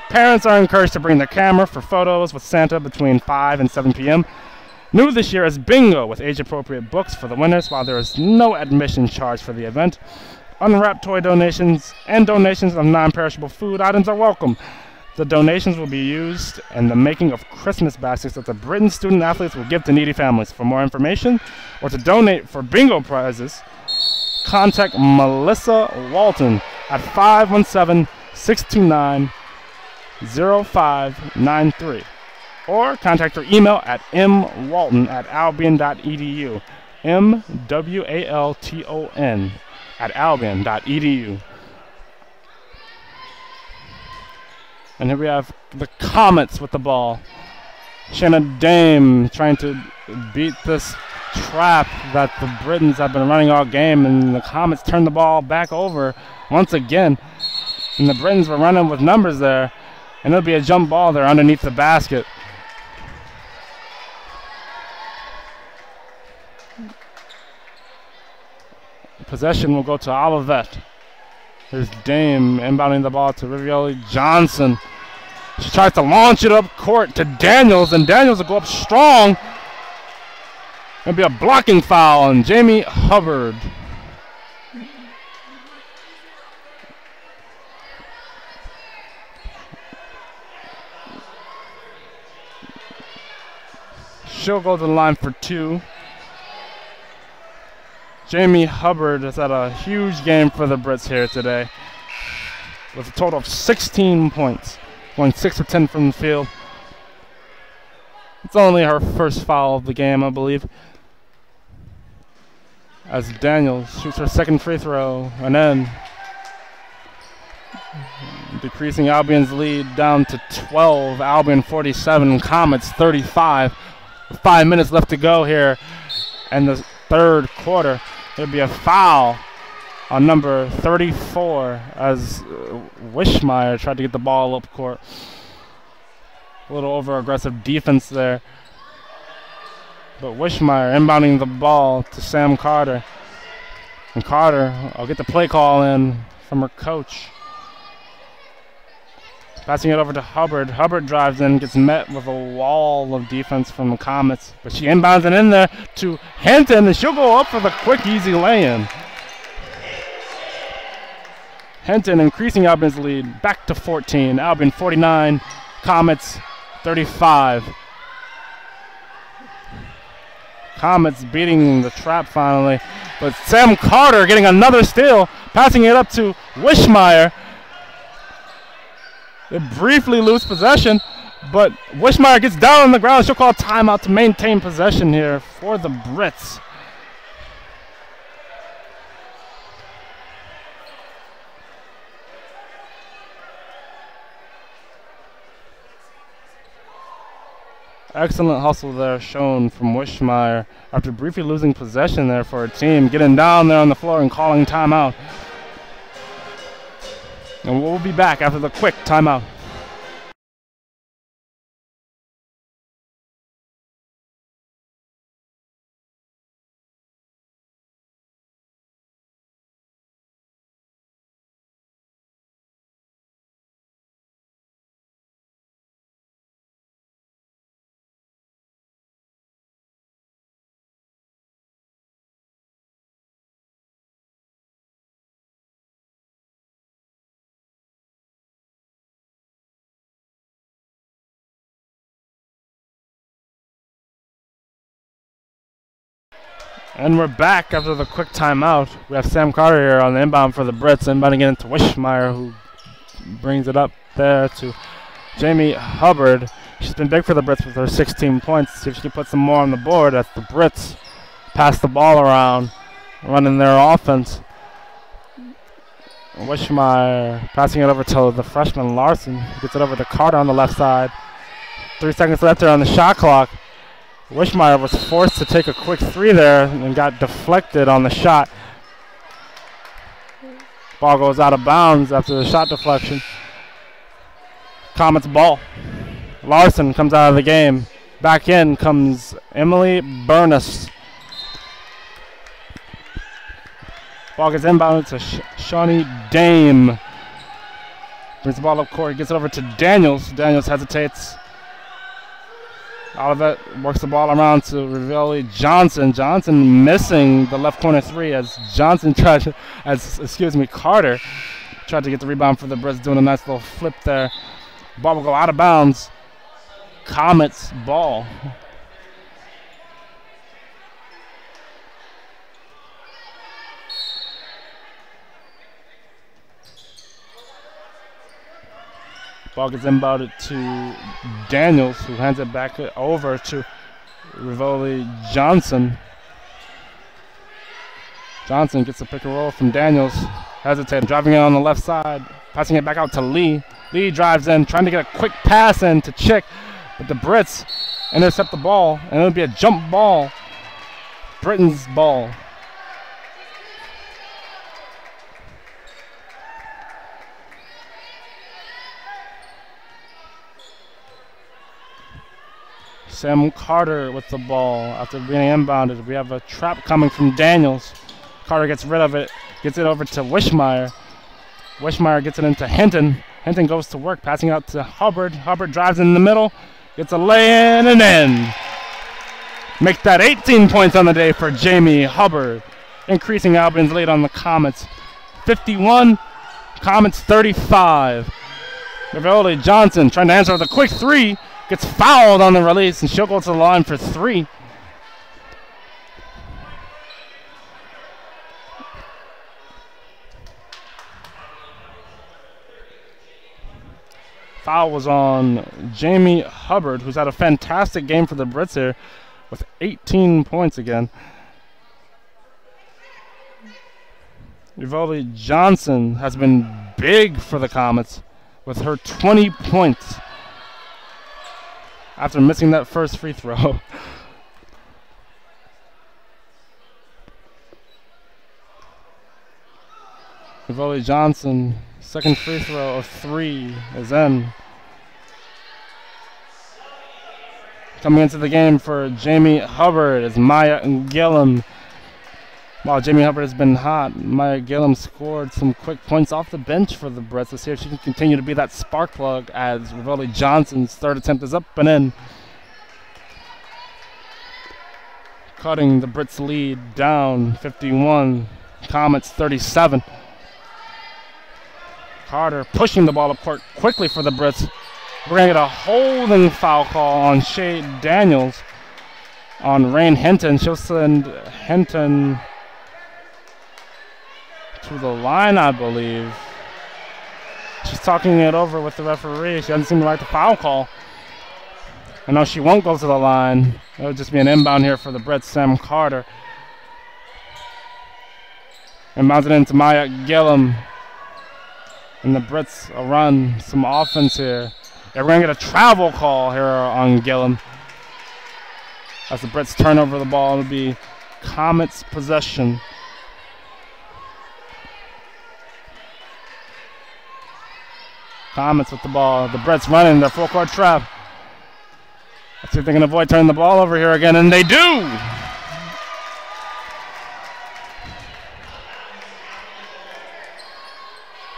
Parents are encouraged to bring their camera for photos with Santa between 5 and 7 p.m. New this year is bingo with age-appropriate books for the winners, while there is no admission charge for the event. Unwrapped toy donations and donations of non-perishable food items are welcome. The donations will be used in the making of Christmas baskets that the Britain student athletes will give to needy families. For more information or to donate for bingo prizes, contact Melissa Walton at 517-629-0593 or contact her email at mwalton@albion.edu. MWALTON @albion.edu. And here we have the Comets with the ball. Shanna Dame trying to beat this trap that the Britons have been running all game, and the Comets turn the ball back over once again. And the Britons were running with numbers there, and it'll be a jump ball there underneath the basket. Possession will go to Olivet. There's Dame inbounding the ball to Ravioli Johnson. She tries to launch it up court to Daniels, and Daniels will go up strong. It'll be a blocking foul on Jamie Hubbard. She'll go to the line for two. Jamie Hubbard has had a huge game for the Brits here today with a total of 16 points, going 6 of 10 from the field. It's only her first foul of the game, I believe, as Daniels shoots her second free throw and then decreasing Albion's lead down to 12. Albion 47, Comets 35. With 5 minutes left to go here in the third quarter. There'll be a foul on number 34 as Wishmeyer tried to get the ball up court. A little over-aggressive defense there. But Wishmeyer inbounding the ball to Sam Carter. And Carter will get the play call in from her coach. Passing it over to Hubbard. Hubbard drives in, gets met with a wall of defense from the Comets. But she inbounds it in there to Hinton, and she'll go up for the quick, easy lay-in. Hinton increasing Albion's lead back to 14. Albion 49, Comets 35. Comets beating the trap finally. But Sam Carter getting another steal, passing it up to Wishmeyer. They briefly lose possession, But Wishmeyer gets down on the ground. She'll call timeout to maintain possession here for the Brits. Excellent hustle there shown from Wishmeyer after briefly losing possession there for her team, getting down there on the floor and calling timeout. And we'll be back after the quick timeout. And we're back after the quick timeout. We have Sam Carter here on the inbound for the Brits, inbounding it into Wishmeyer, who brings it up there to Jamie Hubbard. She's been big for the Brits with her 16 points. See if she can put some more on the board as the Brits pass the ball around, running their offense. Wishmeyer passing it over to the freshman Larson. Gets it over to Carter on the left side. 3 seconds left there on the shot clock. Wishmeyer was forced to take a quick three there and got deflected on the shot. Ball goes out of bounds after the shot deflection. Comets ball. Larson comes out of the game. Back in comes Emily Burness. Ball gets inbounded to Shawnee Dame. Brings the ball up court, gets it over to Daniels. Daniels hesitates. Olivet works the ball around to Ravelli Johnson. Johnson missing the left corner three as Carter tried to get the rebound for the Brits, doing a nice little flip there. Ball will go out of bounds. Comets ball. Ball gets inbounded to Daniels, who hands it back over to Rivoli Johnson. Johnson gets a pick and roll from Daniels. Hesitating, driving it on the left side, passing it back out to Lee. Lee drives in, trying to get a quick pass in to Chick, but the Brits intercept the ball, and it'll be a jump ball. Britain's ball. Sam Carter with the ball after being inbounded. We have a trap coming from Daniels. Carter gets rid of it, gets it over to Wishmeyer. Wishmeyer gets it into Hinton. Hinton goes to work, passing out to Hubbard. Hubbard drives in the middle, gets a lay-in and in. Make that 18 points on the day for Jamie Hubbard, increasing Albion's lead on the Comets. 51, Comets 35. Ravelli Johnson trying to answer with a quick three. Gets fouled on the release, and she'll go to the line for three. Foul was on Jamie Hubbard, who's had a fantastic game for the Brits here with 18 points again. Ravelli Johnson has been big for the Comets with her 20 points. After missing that first free throw. Ravelli Johnson, second free throw of 3 is in. Coming into the game for Jamie Hubbard is Maya Gillum. While Jamie Hubbard has been hot, Maya Gillum scored some quick points off the bench for the Brits. Let's see if she can continue to be that spark plug as Ravelli Johnson's third attempt is up and in. Cutting the Brits lead down 51, Comets 37. Carter pushing the ball up court quickly for the Brits. We're going to get a holding foul call on Shay Daniels on Rain Hinton. She'll send Hinton to the line, I believe. She's talking it over with the referee. She doesn't seem to like the foul call. I know she won't go to the line. It'll just be an inbound here for the Brits, Sam Carter. Inbounded into Maya Gillum. And the Brits will run some offense here. Yeah, we're going to get a travel call here on Gillum. As the Brits turn over the ball, it'll be Comets possession. Comets with the ball. The Brits running their full court trap. Let's see if they can avoid turning the ball over here again, and they do!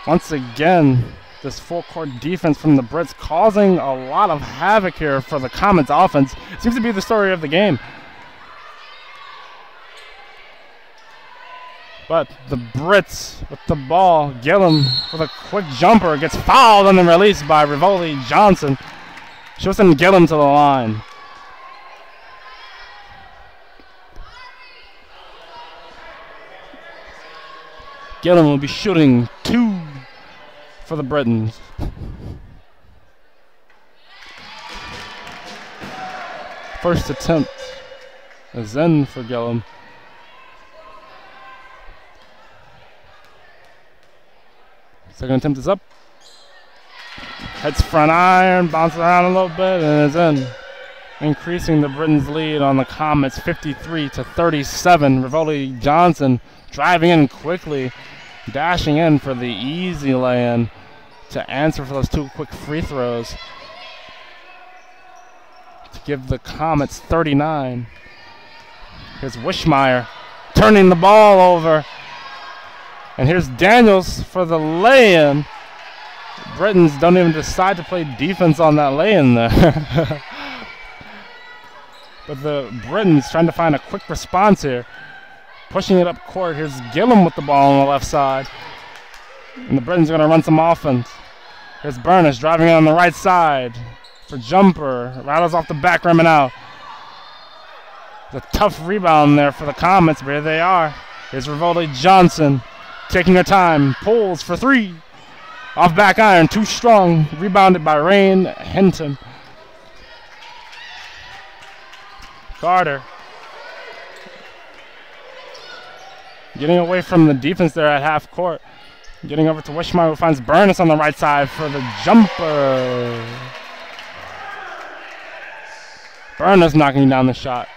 Once again, this full court defense from the Brits causing a lot of havoc here for the Comets offense. Seems to be the story of the game. But the Brits with the ball. Gillum with a quick jumper gets fouled and then released by Rivoli Johnson. She'll send Gillum to the line. Gillum will be shooting 2 for the Britons. First attempt is in for Gillum. Second attempt is up. Hits front iron, bounces around a little bit, and is in. Increasing the Britons' lead on the Comets 53-37. Rivoli Johnson driving in quickly, dashing in for the easy lay-in to answer for those 2 quick free throws to give the Comets 39. Here's Wishmeyer turning the ball over. And here's Daniels for the lay-in. Britons don't even decide to play defense on that lay-in there. But the Britons trying to find a quick response here. Pushing it up court. Here's Gillum with the ball on the left side. And the Britons are going to run some offense. Here's Burness driving on the right side for jumper. Rattles off the back rim and out. It's a tough rebound there for the Comets, but here they are. Here's Rivoli Johnson taking her time. Pulls for 3. Off back iron, too strong. Rebounded by Rain Hinton. Carter. Getting away from the defense there at half court. Getting over to Wishmeyer, who finds Burness on the right side for the jumper. Burness knocking down the shot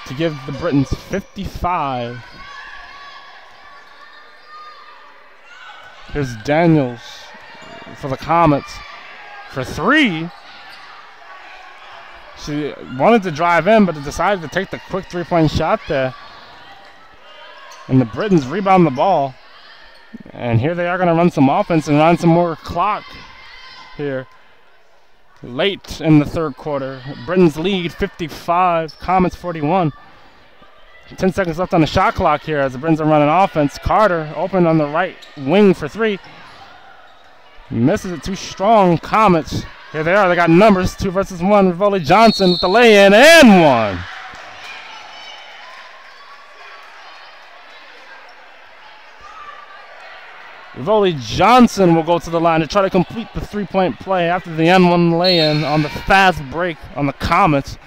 to give the Britons 55. Here's Daniels for the Comets for 3. She wanted to drive in, but decided to take the quick 3-point shot there. And the Britons rebound the ball. And here they are going to run some offense and run some more clock here. Late in the third quarter. Britons lead 55, Comets 41. 10 seconds left on the shot clock here as the Britons are running offense. Carter open on the right wing for 3. Misses it too strong. Comets, here they are. They got numbers. 2 versus 1. Rivoli Johnson with the lay-in and 1. Rivoli Johnson will go to the line to try to complete the 3-point play after the N1 lay-in on the fast break on the Comets.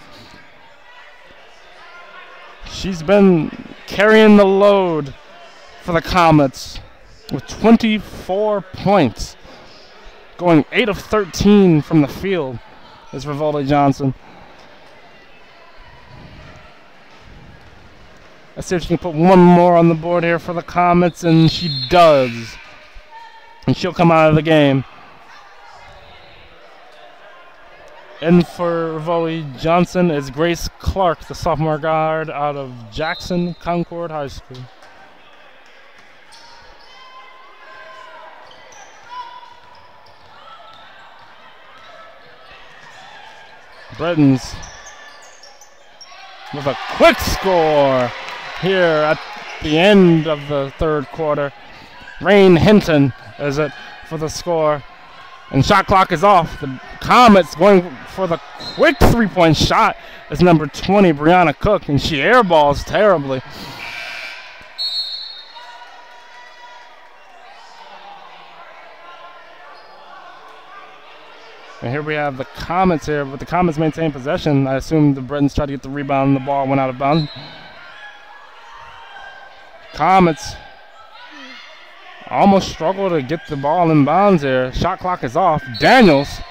She's been carrying the load for the Comets with 24 points. Going 8 of 13 from the field is Rivoli Johnson. Let's see if she can put one more on the board here for the Comets, and she does. And she'll come out of the game. In for Rivoli Johnson is Grace Clark, the sophomore guard out of Jackson Concord High School. Britons with a quick score here at the end of the third quarter. Rain Hinton is it for the score. And shot clock is off. The Comets going for the quick 3-point shot is number 20, Brianna Cook, and she airballs terribly. And here we have the Comets here, but the Comets maintain possession. I assume the Britons tried to get the rebound and the ball went out of bounds. Comets almost struggle to get the ball in bounds here. Shot clock is off. Daniels.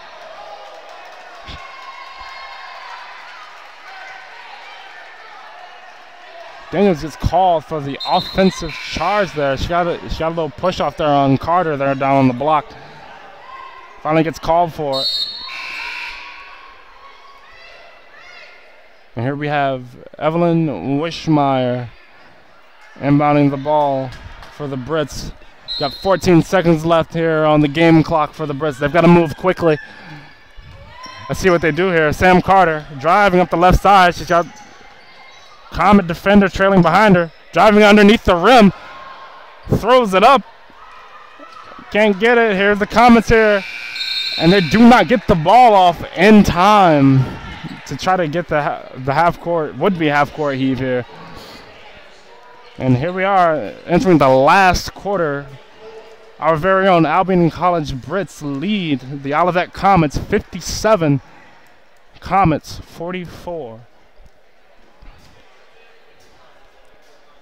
Daniels gets called for the offensive charge there. She got a little push off there on Carter there down on the block. Finally gets called for it. And here we have Evelyn Wishmeyer inbounding the ball for the Brits. Got 14 seconds left here on the game clock for the Brits. They've got to move quickly. Let's see what they do here. Sam Carter driving up the left side. She's got Comet defender trailing behind her. Driving underneath the rim. Throws it up. Can't get it. Here's the Comets here. And they do not get the ball off in time to try to get the half-court, would-be half-court heave here. And here we are entering the last quarter. Our very own Albion College Brits lead the Olivet Comets 57, Comets 44.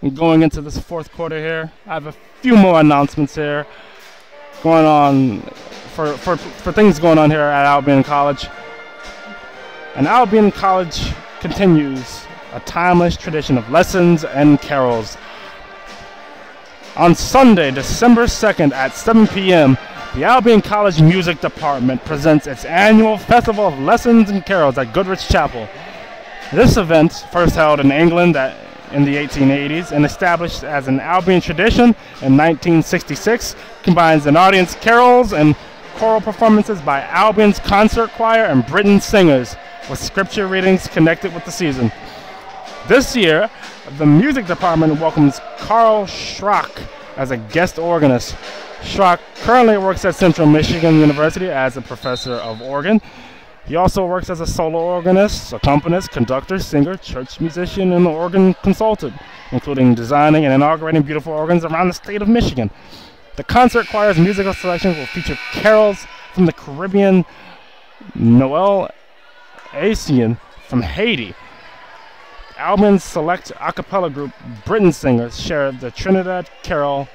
And going into this fourth quarter here, I have a few more announcements here going on for things going on here at Albion College. And Albion College continues a timeless tradition of lessons and carols. On Sunday, December 2nd at 7 p.m., the Albion College Music Department presents its annual Festival of Lessons and Carols at Goodrich Chapel. This event, first held in England in the 1880s and established as an Albion tradition in 1966, combines an audience carols and choral performances by Albion's concert choir and Britain singers, with scripture readings connected with the season. This year, the music department welcomes Carl Schrock as a guest organist. Schrock currently works at Central Michigan University as a professor of organ. He also works as a solo organist, accompanist, conductor, singer, church musician, and organ consultant, including designing and inaugurating beautiful organs around the state of Michigan. The concert choir's musical selections will feature carols from the Caribbean, Noel Asian from Haiti. Albion's select a cappella group, Britain singers, share the Trinidad carol,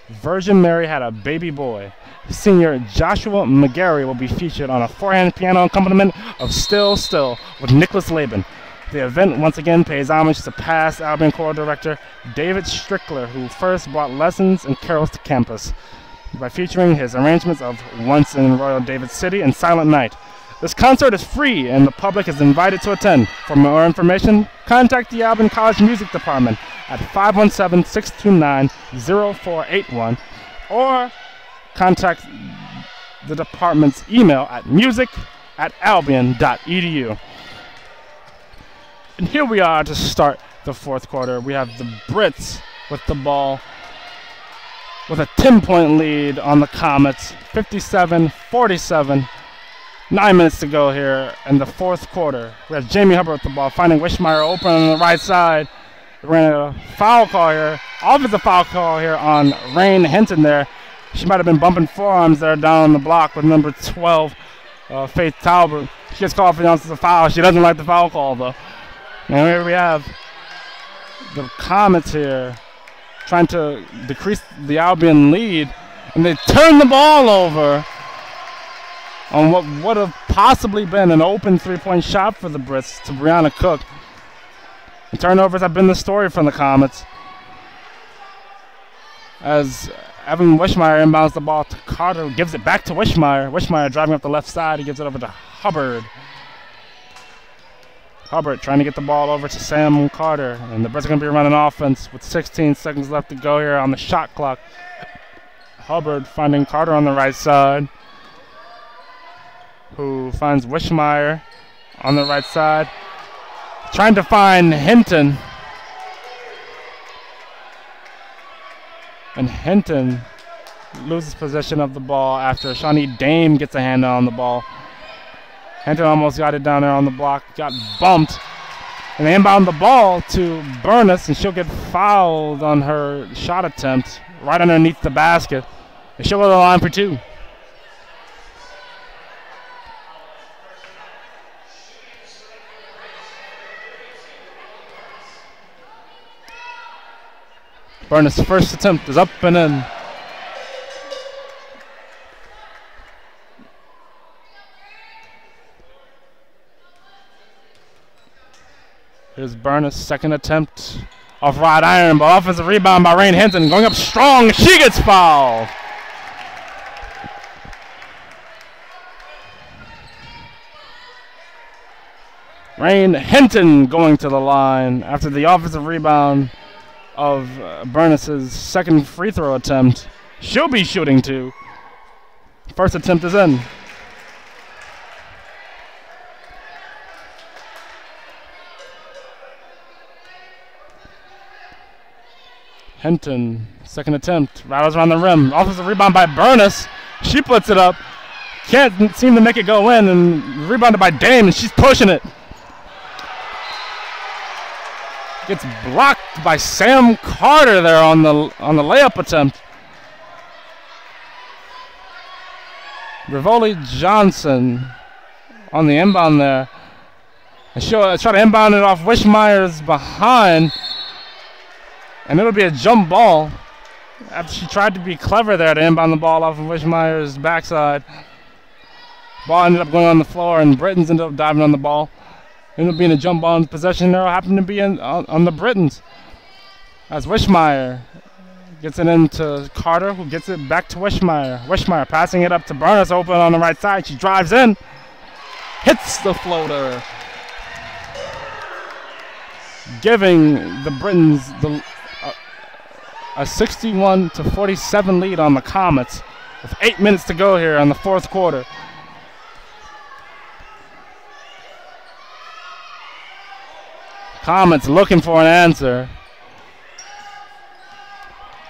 Virgin Mary Had a Baby Boy. Senior Joshua McGarry will be featured on a four-hand piano accompaniment of Still Still with Nicholas Laban. The event once again pays homage to past Albion choral director David Strickler, who first brought lessons and carols to campus by featuring his arrangements of Once in Royal David City and Silent Night. This concert is free and the public is invited to attend. For more information, contact the Albion College Music Department at 517-629-0481 or contact the department's email at music@albion.edu. And here we are to start the fourth quarter. We have the Brits with the ball with a 10-point lead on the Comets, 57-47. 9 minutes to go here in the fourth quarter. We have Jamie Hubbard with the ball, finding Wishmeyer open on the right side. We ran a foul call here, offensive foul call here on Rain Hinton there. She might have been bumping forearms there down on the block with number 12, Faith Talbot. She gets called for the offensive foul. She doesn't like the foul call, though. And here we have the Comets here trying to decrease the Albion lead, and they turn the ball over on what would have possibly been an open three-point shot for the Brits to Brianna Cook. And turnovers have been the story from the Comets, as Evan Wishmeyer inbounds the ball to Carter, who gives it back to Wishmeyer. Wishmeyer driving up the left side. He gives it over to Hubbard. Hubbard trying to get the ball over to Sam Carter. And the Brits are going to be running offense with 16 seconds left to go here on the shot clock. Hubbard finding Carter on the right side, who finds Wishmeyer on the right side. Trying to find Hinton. And Hinton loses possession of the ball after Shawnee Dame gets a hand on the ball. Hinton almost got it down there on the block, got bumped. And they inbound the ball to Burness, and she'll get fouled on her shot attempt right underneath the basket. And she'll go to the line for two. Burness' first attempt is up and in. Here's Burness' second attempt off right iron, but offensive rebound by Rain Hinton. Going up strong, she gets fouled. Rain Hinton going to the line after the offensive rebound of Burness' second free throw attempt. She'll be shooting too. First attempt is in. Hinton, second attempt, rattles around the rim. Offensive rebound by Burness. She puts it up. Can't seem to make it go in, and rebounded by Dame, and she's pushing it. Gets blocked by Sam Carter there on the layup attempt. Rivoli Johnson on the inbound there. And she'll try to inbound it off Wishmeyer's behind. And it'll be a jump ball after she tried to be clever there to inbound the ball off of Wishmeyer's backside. Ball ended up going on the floor, and Britton's ended up diving on the ball. Ended up being a jump ball in possession there. Happened to be on the Britons. As Wishmeyer gets it into Carter, who gets it back to Wishmeyer. Wishmeyer passing it up to Burness, open on the right side. She drives in, hits the floater, giving the Britons a 61-47 lead on the Comets with 8 minutes to go here in the fourth quarter. Comets looking for an answer.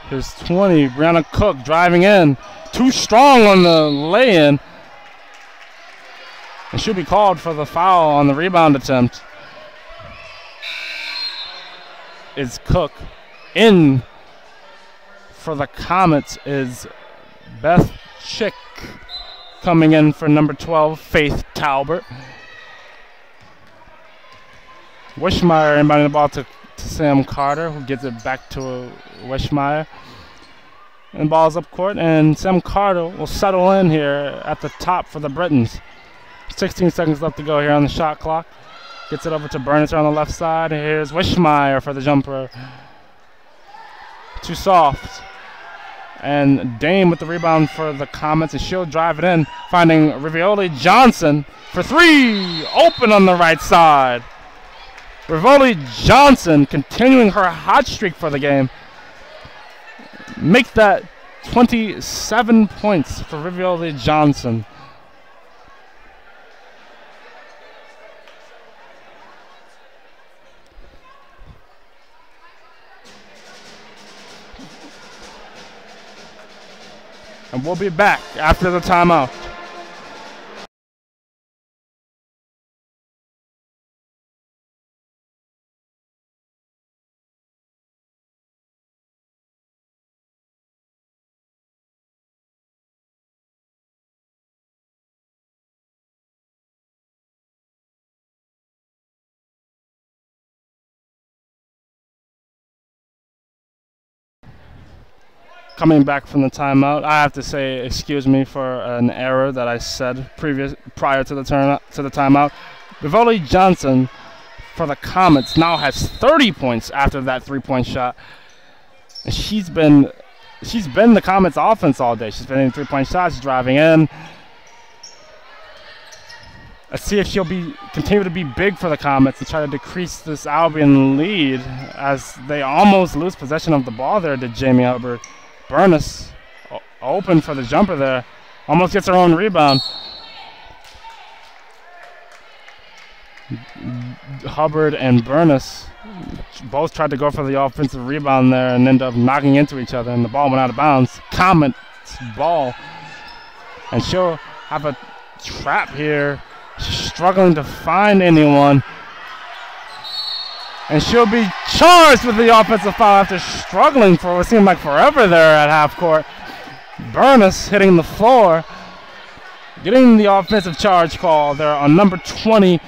Here's 20, Brianna Cook driving in. Too strong on the lay-in. And she'll be called for the foul on the rebound attempt. Is Cook. In for the Comets is Beth Chick, coming in for number 12, Faith Talbert. Wishmeyer inbounding the ball to Sam Carter, who gets it back to Wishmeyer. And ball's up court, and Sam Carter will settle in here at the top for the Britons. 16 seconds left to go here on the shot clock. Gets it over to Burness on the left side. Here's Wishmeyer for the jumper. Too soft. And Dame with the rebound for the Comets, and she'll drive it in, finding Rivoli Johnson for three. Open on the right side. Rivoli Johnson continuing her hot streak for the game. Make that 27 points for Rivoli Johnson. And we'll be back after the timeout. Coming back from the timeout, I have to say excuse me for an error that I said prior to the timeout. Rivoli Johnson for the Comets now has 30 points after that three-point shot. And she's been the Comets' offense all day. She's been hitting three-point shots, driving in. Let's see if she'll continue to be big for the Comets and try to decrease this Albion lead as they almost lose possession of the ball there to Jamie Hubbard. Burness open for the jumper there. Almost gets her own rebound. Hubbard and Burness both tried to go for the offensive rebound there and ended up knocking into each other, and the ball went out of bounds. Comets ball. And she'll have a trap here. She's struggling to find anyone. And she'll be charged with the offensive foul after struggling for what seemed like forever there at half court. Burness hitting the floor, getting the offensive charge call there on number 20,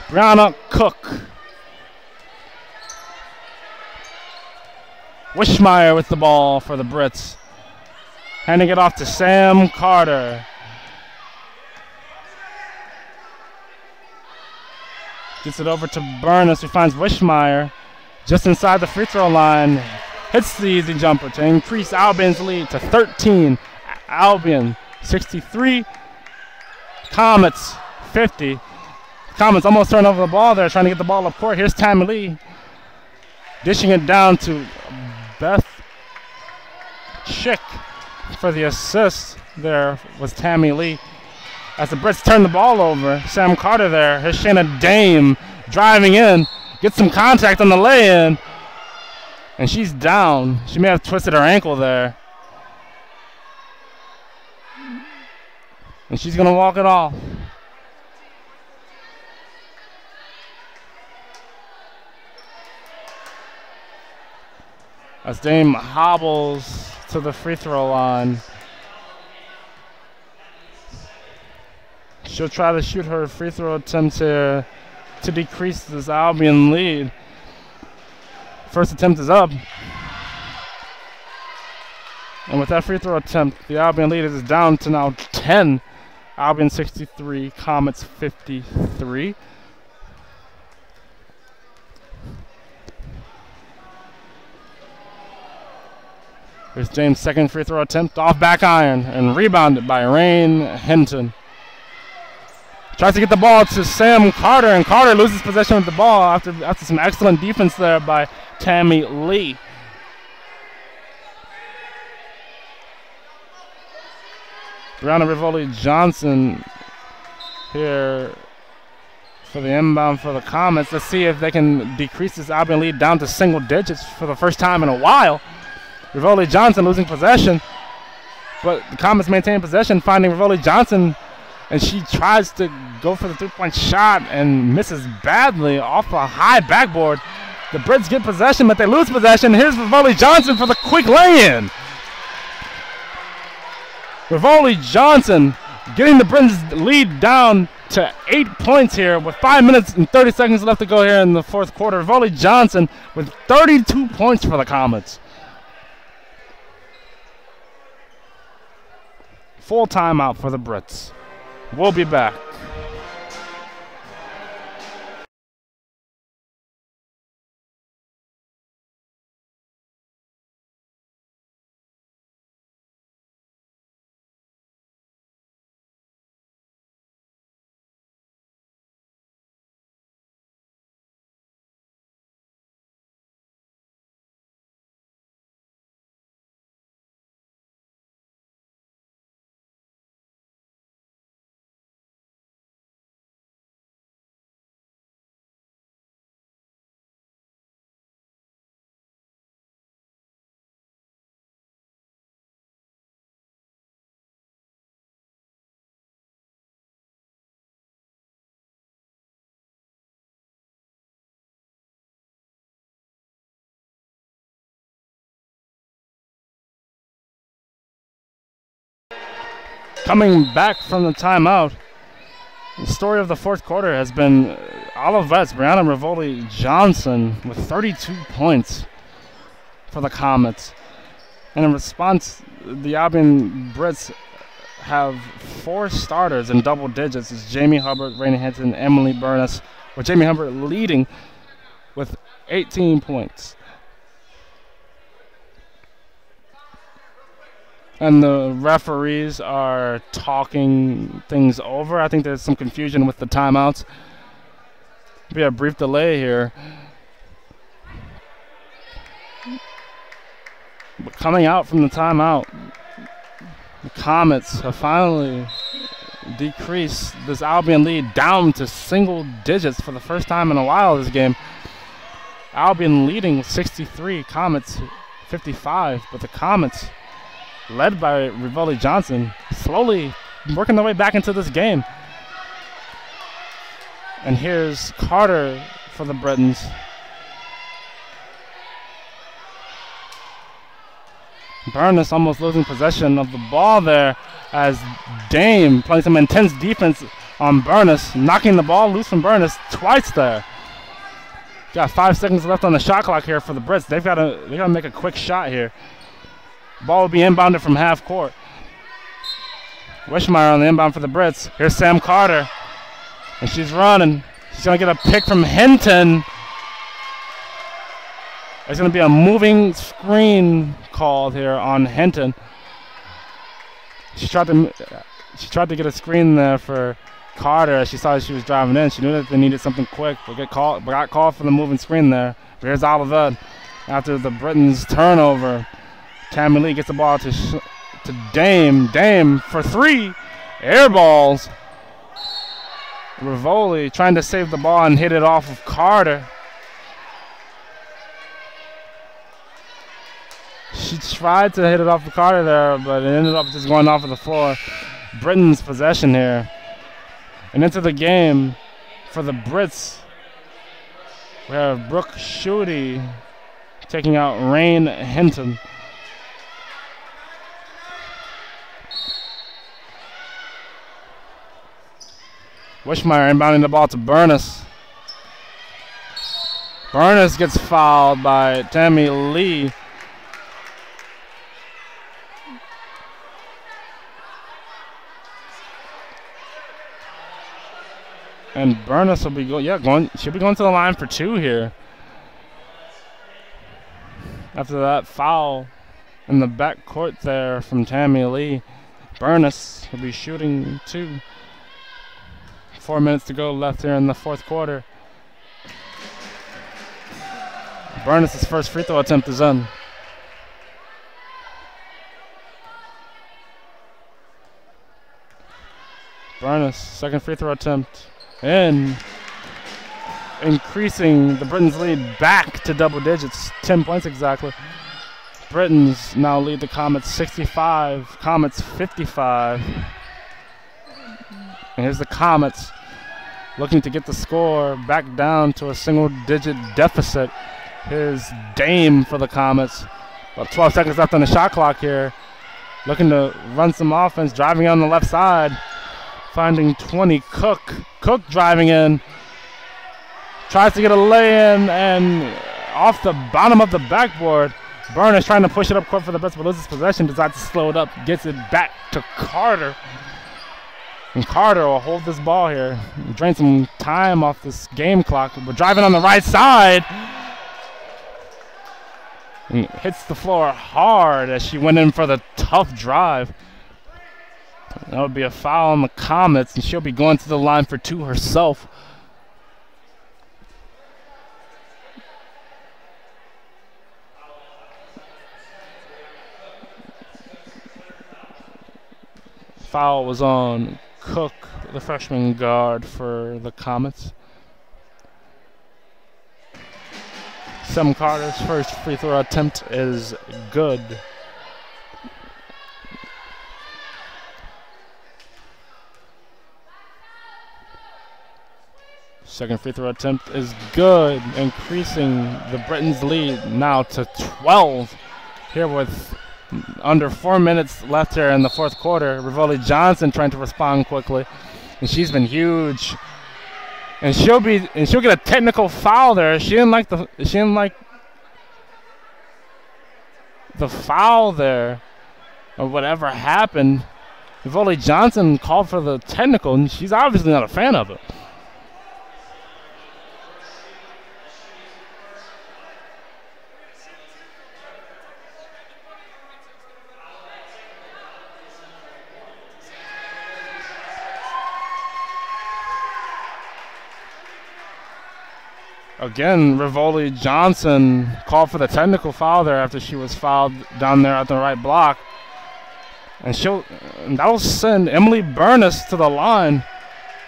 Brianna Cook. Wishmeyer with the ball for the Brits. Handing it off to Sam Carter. Gets it over to Burness, who finds Wishmeyer just inside the free throw line. Hits the easy jumper to increase Albion's lead to 13. Albion 63. Comets 50. Comets almost turned over the ball there, trying to get the ball up court. Here's Tammy Lee. Dishing it down to Beth Chick for the assist. There was Tammy Lee. As the Brits turn the ball over, Sam Carter there. Here's Shayna Dame driving in. Gets some contact on the lay-in. And she's down. She may have twisted her ankle there. And she's going to walk it off. As Dame hobbles to the free throw line. She'll try to shoot her free throw attempts here to decrease this Albion lead. First attempt is up. And with that free throw attempt, the Albion lead is down to now 10. Albion 63, Comets 53. Here's James' second free throw attempt, off back iron, and rebounded by Rain Hinton. Tries to get the ball to Sam Carter, and Carter loses possession of the ball after some excellent defense there by Tammy Lee. Brianna Rivoli Johnson here for the inbound for the Comets. Let's see if they can decrease this Albion lead down to single digits for the first time in a while. Rivoli Johnson losing possession, but the Comets maintain possession, finding Rivoli Johnson, and she tries to go for the three-point shot and misses badly off a high backboard. The Brits get possession, but they lose possession. Here's Rivoli Johnson for the quick lay-in. Rivoli Johnson getting the Brits lead down to 8 points here with 5 minutes and 30 seconds left to go here in the fourth quarter. Rivoli Johnson with 32 points for the Comets. Full timeout for the Brits. We'll be back. Coming back from the timeout, the story of the fourth quarter has been Olivet's Brianna Rivoli Johnson with 32 points for the Comets. And in response, the Albion Brits have 4 starters in double digits. It's Jamie Hubbard, Raina Hinton, Emily Burness, with Jamie Hubbard leading with 18 points. And the referees are talking things over. I think there's some confusion with the timeouts. Be a brief delay here. But coming out from the timeout, the Comets have finally decreased this Albion lead down to single digits for the first time in a while this game. Albion leading 63, Comets 55, but the Comets, led by Rivoli Johnson, slowly working their way back into this game. And here's Carter for the Britons. Burness almost losing possession of the ball there as Dame playing some intense defense on Burness, knocking the ball loose from Burness twice there. Got 5 seconds left on the shot clock here for the Brits. They gotta make a quick shot here. Ball will be inbounded from half court. Wishmeyer on the inbound for the Brits. Here's Sam Carter, and she's running. She's gonna get a pick from Hinton. There's gonna be a moving screen called here on Hinton. She tried to get a screen there for Carter as she saw she was driving in. She knew that they needed something quick, but got called for the moving screen there. But here's Olivet after the Britons' turnover. Tammy Lee gets the ball to Dame. Dame for 3. Air balls. Rivoli trying to save the ball and hit it off of Carter. She tried to hit it off of Carter there, but it ended up just going off of the floor. Britain's possession here. And into the game for the Brits, we have Brooke Schutte taking out Rain Hinton. Wishmeyer inbounding the ball to Burness. Burness gets fouled by Tammy Lee. And Burness will be she'll be going to the line for 2 here. After that foul in the backcourt there from Tammy Lee, Burness will be shooting 2. 4 minutes to go left here in the 4th quarter. Burness' first free throw attempt is in. Burness, second free throw attempt. And increasing the Britons' lead back to double digits, 10 points exactly. Britons now lead the Comets 65, Comets 55. And here's the Comets looking to get the score back down to a single-digit deficit. Here's Dame for the Comets. About 12 seconds left on the shot clock here. Looking to run some offense, driving on the left side. Finding 20, Cook. Cook driving in. Tries to get a lay-in and off the bottom of the backboard. Burness trying to push it up court for the Brits, but loses possession. Decides to slow it up. Gets it back to Carter. And Carter will hold this ball here. Drain some time off this game clock. But driving on the right side. And hits the floor hard as she went in for the tough drive. That would be a foul on the Comets, and she'll be going to the line for 2 herself. Foul was on Cook, the freshman guard for the Comets. Sam Carter's first free throw attempt is good. Second free throw attempt is good, increasing the Britons' lead now to 12. Here with under 4 minutes left here in the 4th quarter. Rivoli Johnson trying to respond quickly, and she's been huge. And she'll get a technical foul there. She didn't like the foul there, or whatever happened. Rivoli Johnson called for the technical, and she's obviously not a fan of it. Again, Rivoli Johnson called for the technical foul there after she was fouled down there at the right block. And that'll send Emily Burness to the line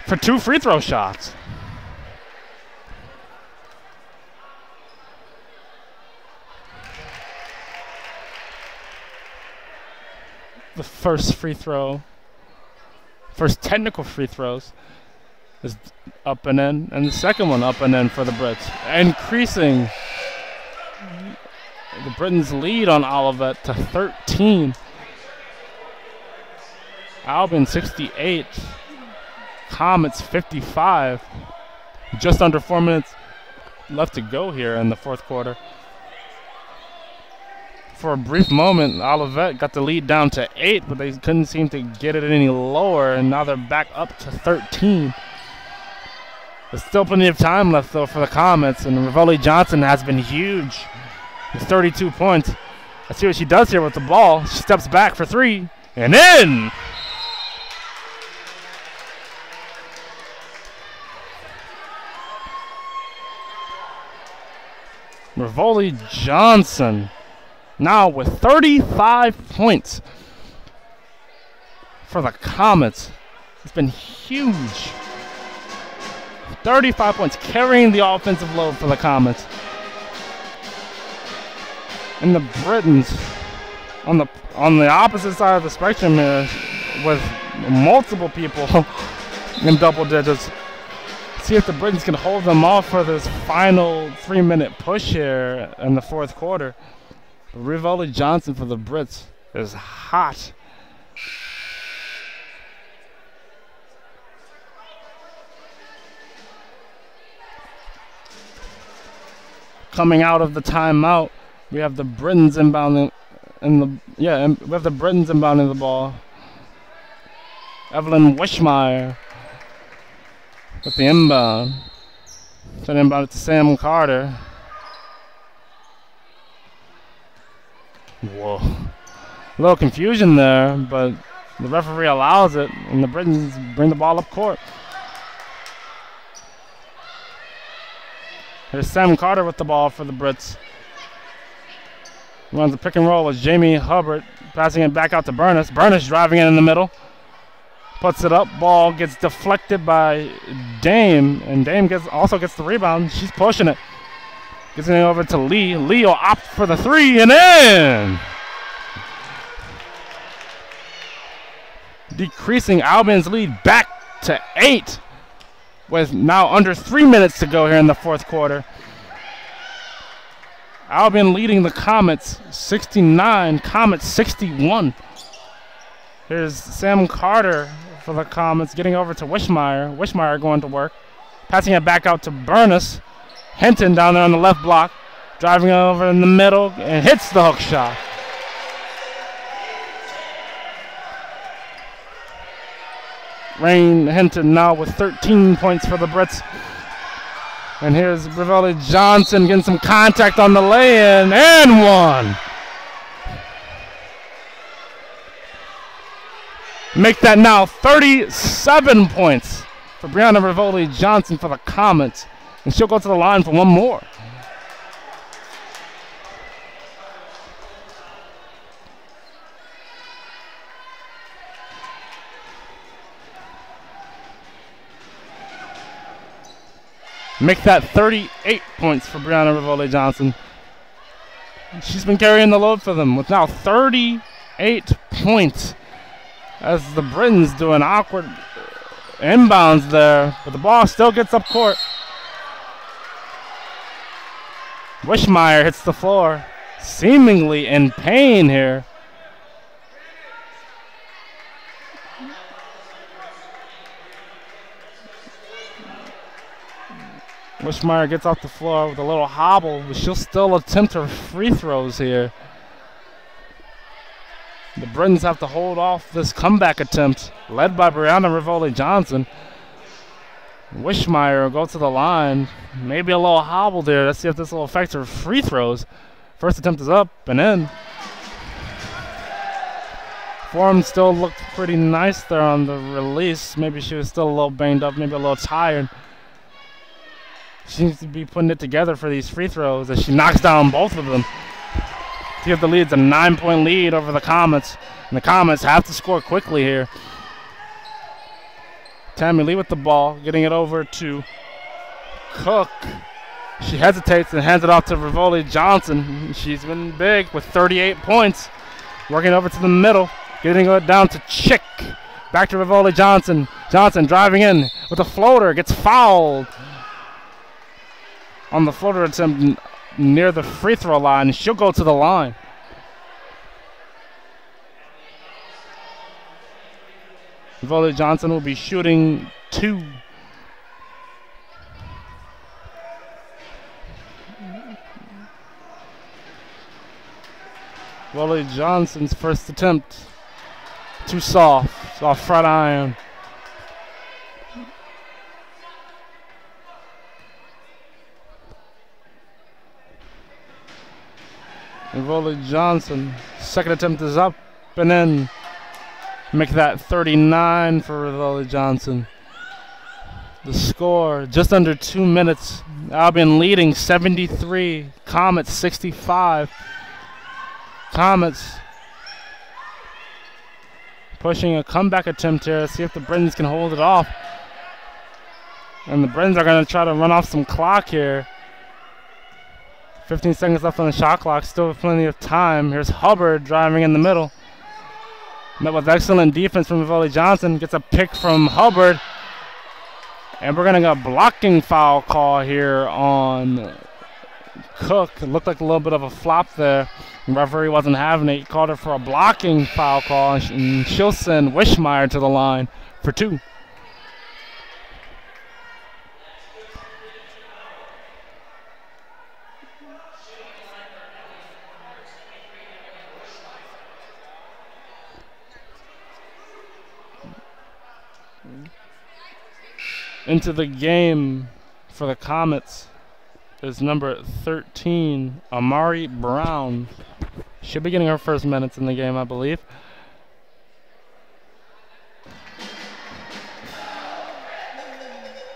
for 2 free throw shots. The first technical free throws is up and in, and the second one up and in for the Brits, increasing the Britons' lead on Olivet to 13. Albion 68, Comets 55. Just under 4 minutes left to go here in the fourth quarter. For a brief moment, Olivet got the lead down to 8, but they couldn't seem to get it any lower, and now they're back up to 13. There's still plenty of time left, though, for the Comets, and Rivoli Johnson has been huge. With 32 points. Let's see what she does here with the ball. She steps back for 3, and in! Rivoli Johnson now with 35 points for the Comets. It's been huge. 35 points, carrying the offensive load for the Comets. And the Britons on the opposite side of the spectrum here with multiple people in double digits. See if the Britons can hold them off for this final 3-minute push here in the fourth quarter. Rivoli Johnson for the Brits is hot. Coming out of the timeout, we have the Britons inbounding we have the Britons inbounding the ball. Evelyn Wishmeyer with the inbound. Send inbound it to Sam Carter. Whoa. A little confusion there, but the referee allows it, and the Britons bring the ball up court. Here's Sam Carter with the ball for the Brits. Runs the pick and roll with Jamie Hubbard, passing it back out to Burness. Burness driving in the middle. Puts it up. Ball gets deflected by Dame, and Dame also gets the rebound. She's pushing it. Gets it over to Lee. Lee will opt for the 3 and in. Decreasing Albion's lead back to 8 with now under 3 minutes to go here in the fourth quarter. Albion leading the Comets 69, Comets 61. Here's Sam Carter for the Comets getting over to Wishmeyer. Wishmeyer going to work. Passing it back out to Burness. Hinton down there on the left block. Driving over in the middle and hits the hook shot. Rain Hinton now with 13 points for the Brits. And here's Rivoli Johnson getting some contact on the lay-in and one. Make that now 37 points for Brianna Rivoli Johnson for the Comets. And she'll go to the line for one more. Make that 38 points for Brianna Rivoli Johnson. She's been carrying the load for them with now 38 points. As the Britons do an awkward inbounds there, but the ball still gets up court. Wishmeyer hits the floor, seemingly in pain here. Wishmeyer gets off the floor with a little hobble, but she'll still attempt her free throws here. The Britons have to hold off this comeback attempt, led by Brianna Rivoli Johnson. Wishmeyer will go to the line. Maybe a little hobble there. Let's see if this will affect her free throws. First attempt is up and in. Form still looked pretty nice there on the release. Maybe she was still a little banged up, maybe a little tired. She needs to be putting it together for these free throws as she knocks down both of them. To give the lead, it's a 9-point lead over the Comets. And the Comets have to score quickly here. Tammy Lee with the ball, getting it over to Cook. She hesitates and hands it off to Rivoli Johnson. She's been big with 38 points. Working over to the middle, getting it down to Chick. Back to Rivoli Johnson. Johnson driving in with a floater, gets fouled on the floater attempt near the free throw line. She'll go to the line. Rivoli Johnson will be shooting 2. Willie Johnson's first attempt. Too soft. Off front iron. And Willie Johnson, second attempt is up and in. Make that 39 for Willie Johnson. The score, just under 2 minutes. Albion leading 73. Comets 65. Comets pushing a comeback attempt here. See if the Britons can hold it off. And the Britons are going to try to run off some clock here. 15 seconds left on the shot clock. Still plenty of time. Here's Hubbard driving in the middle. Met with excellent defense from Willie Johnson. Gets a pick from Hubbard. And we're going to get a blocking foul call here on Cook. It looked like a little bit of a flop there. The referee wasn't having it. He called it for a blocking foul call. And she'll send Wishmeyer to the line for 2. Into the game for the Comets is number 13, Amari Brown. She'll be getting her first minutes in the game, I believe.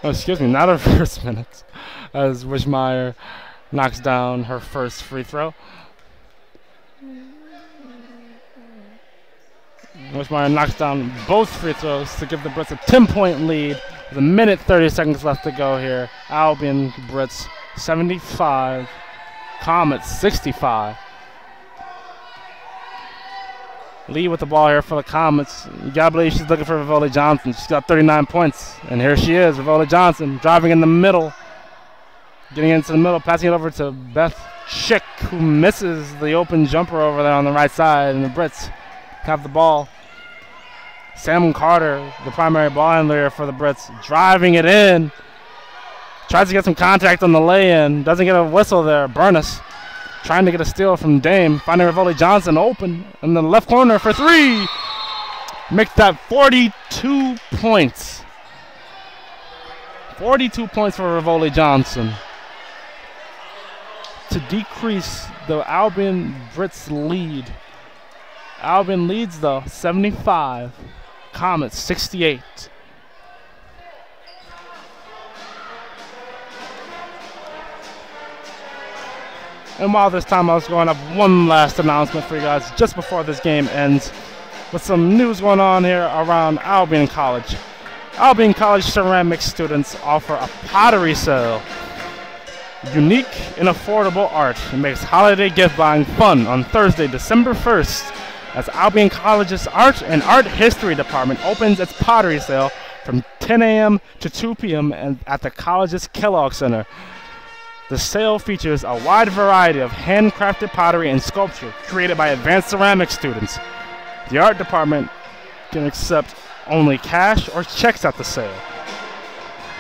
Oh, excuse me, not her first minutes, as Wishmeyer knocks down her first free throw. Wishmeyer knocks down both free throws to give the Brits a 10-point lead. With a minute 30 seconds left to go here. Albion Brits 75, Comets 65. Lee with the ball here for the Comets. You gotta believe she's looking for Rivola Johnson. She's got 39 points. And here she is, Rivola Johnson, driving in the middle. Getting into the middle, passing it over to Beth Schick, who misses the open jumper over there on the right side. And the Brits have the ball. Sam Carter, the primary ball handler for the Brits, driving it in. Tries to get some contact on the lay-in. Doesn't get a whistle there. Burness trying to get a steal from Dame. Finding Rivola Johnson open in the left corner for 3. Make that 42 points. 42 points for Rivola Johnson. To decrease the Albion Brits lead. Albion leads though, 75. Comets 68. And while this time I was going up, one last announcement for you guys just before this game ends, with some news going on here around Albion College. Albion College ceramics students offer a pottery sale. Unique and affordable art. It makes holiday gift buying fun on Thursday, December 1st. As Albion College's Art and Art History Department opens its pottery sale from 10 a.m. to 2 p.m. at the college's Kellogg Center. The sale features a wide variety of handcrafted pottery and sculpture created by advanced ceramics students. The art department can accept only cash or checks at the sale.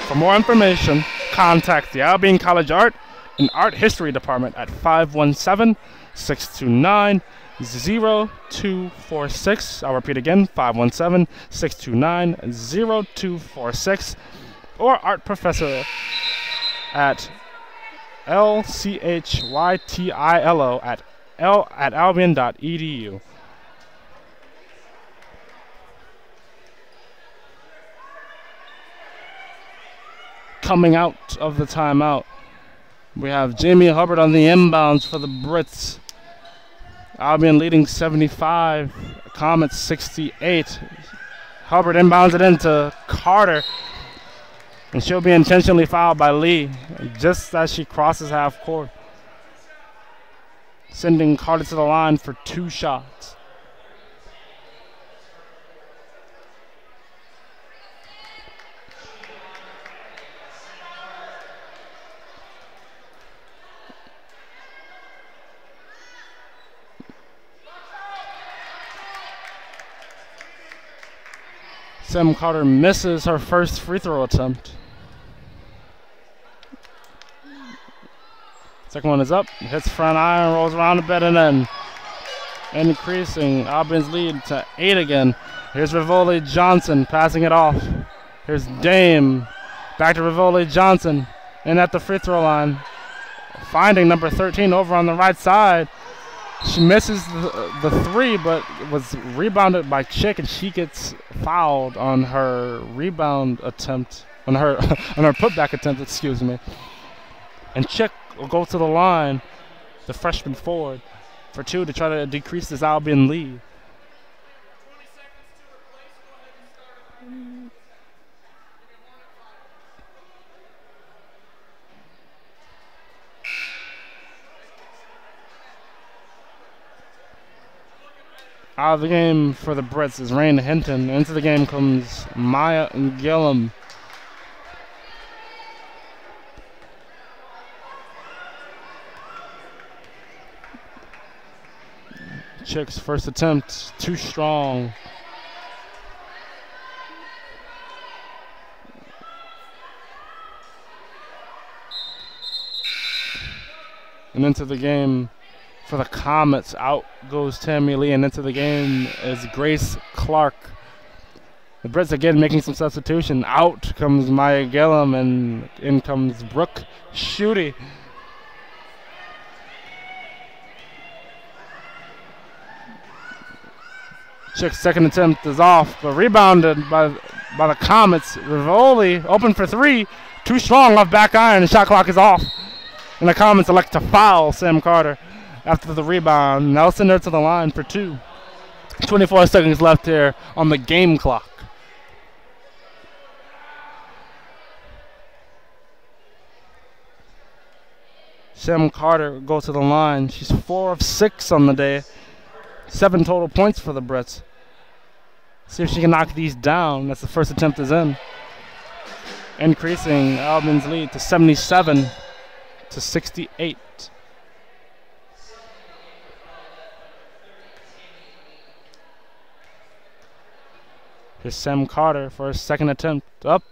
For more information, contact the Albion College Art and Art History Department at 517-629-0246. I'll repeat again, 517-629-0246. Or art professor at lchytilo at albion.edu. Coming out of the timeout, we have Jamie Hubbard on the inbounds for the Brits. Albion leading 75, Comets 68. Hubbard inbounds it into Carter, and she'll be intentionally fouled by Lee just as she crosses half court, sending Carter to the line for 2 shots. Sam Carter misses her first free throw attempt. Second one is up, hits front iron, rolls around a bit, and then increasing Albion's lead to 8 again. Here's Rivoli Johnson passing it off. Here's Dame. Back to Rivoli Johnson. And at the free throw line. Finding number 13 over on the right side. She misses the three, but was rebounded by Chick, and she gets fouled on her rebound attempt, on her putback attempt, excuse me. And Chick will go to the line, the freshman forward, for 2 to try to decrease this Albion lead. Out of the game for the Brits is Rain Hinton. Into the game comes Maya Gillum. Chick's first attempt, too strong. And into the game for the Comets, out goes Tammy Lee, and into the game is Grace Clark. The Brits again making some substitution. Out comes Maya Gillum, and in comes Brooke Schutte. Chick's second attempt is off, but rebounded by the Comets. Rivoli open for 3, too strong off back iron. The shot clock is off, and the Comets elect to foul Sam Carter after the rebound. Now send her to the line for 2. 24 seconds left here on the game clock. Sam Carter goes to the line. She's 4 of 6 on the day. 7 total points for the Brits. See if she can knock these down. That's the first attempt is in. Increasing Albion's lead to 77 to 68. Here's Sam Carter for his second attempt. Up.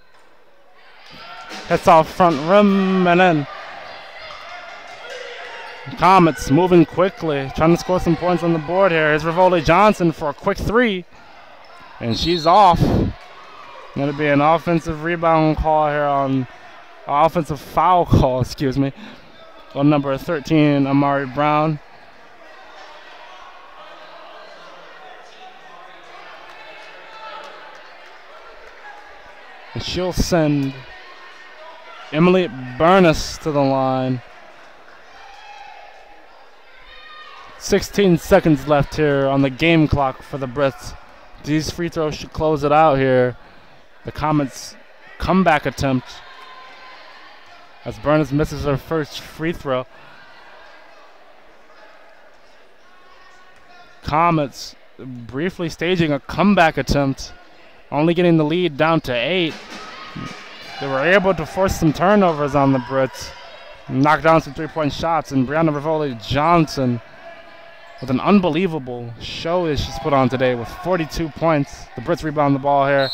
Hits off front rim and in. Comets moving quickly, trying to score some points on the board here. Here's Rivoli Johnson for a quick 3. And she's off. Going to be an offensive rebound call here on offensive foul call, excuse me, on number 13, Amari Brown. And she'll send Emily Burness to the line. 16 seconds left here on the game clock for the Brits. These free throws should close it out here. The Comets' comeback attempt as Burness misses her first free throw. Comets briefly staging a comeback attempt, only getting the lead down to 8. They were able to force some turnovers on the Brits, knock down some three-point shots, and Brianna Rivoli Johnson with an unbelievable show that she's put on today with 42 points. The Brits rebound the ball here.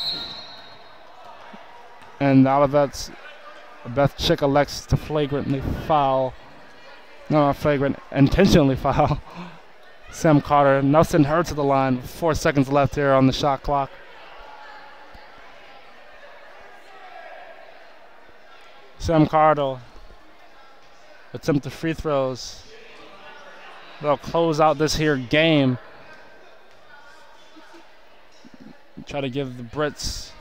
And Olivet's Beth Chick elects to flagrantly foul. No, not flagrant, intentionally foul Sam Carter. Now send her to the line with 4 seconds left here on the shot clock. Sam Carter attempt the free throws. They'll close out this here game. Try to give the Brits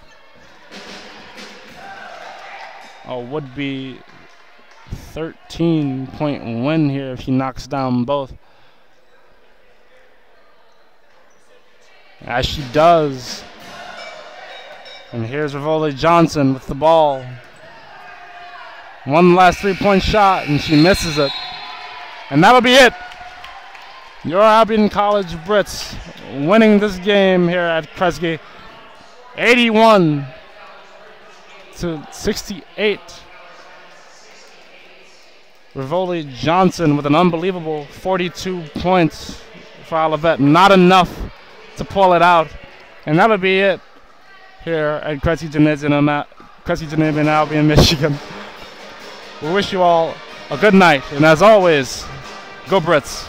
a would-be 13-point win here if she knocks down both. As she does. And here's Rivoli Johnson with the ball. One last three-point shot, and she misses it. And that'll be it. Your Albion College Brits winning this game here at Kresge, 81 to 68. Rivoli Johnson with an unbelievable 42 points for Olivet. Not enough to pull it out. And that'll be it here at Kresge Gymnasium, Albion, Michigan. We wish you all a good night. And as always, go Brits.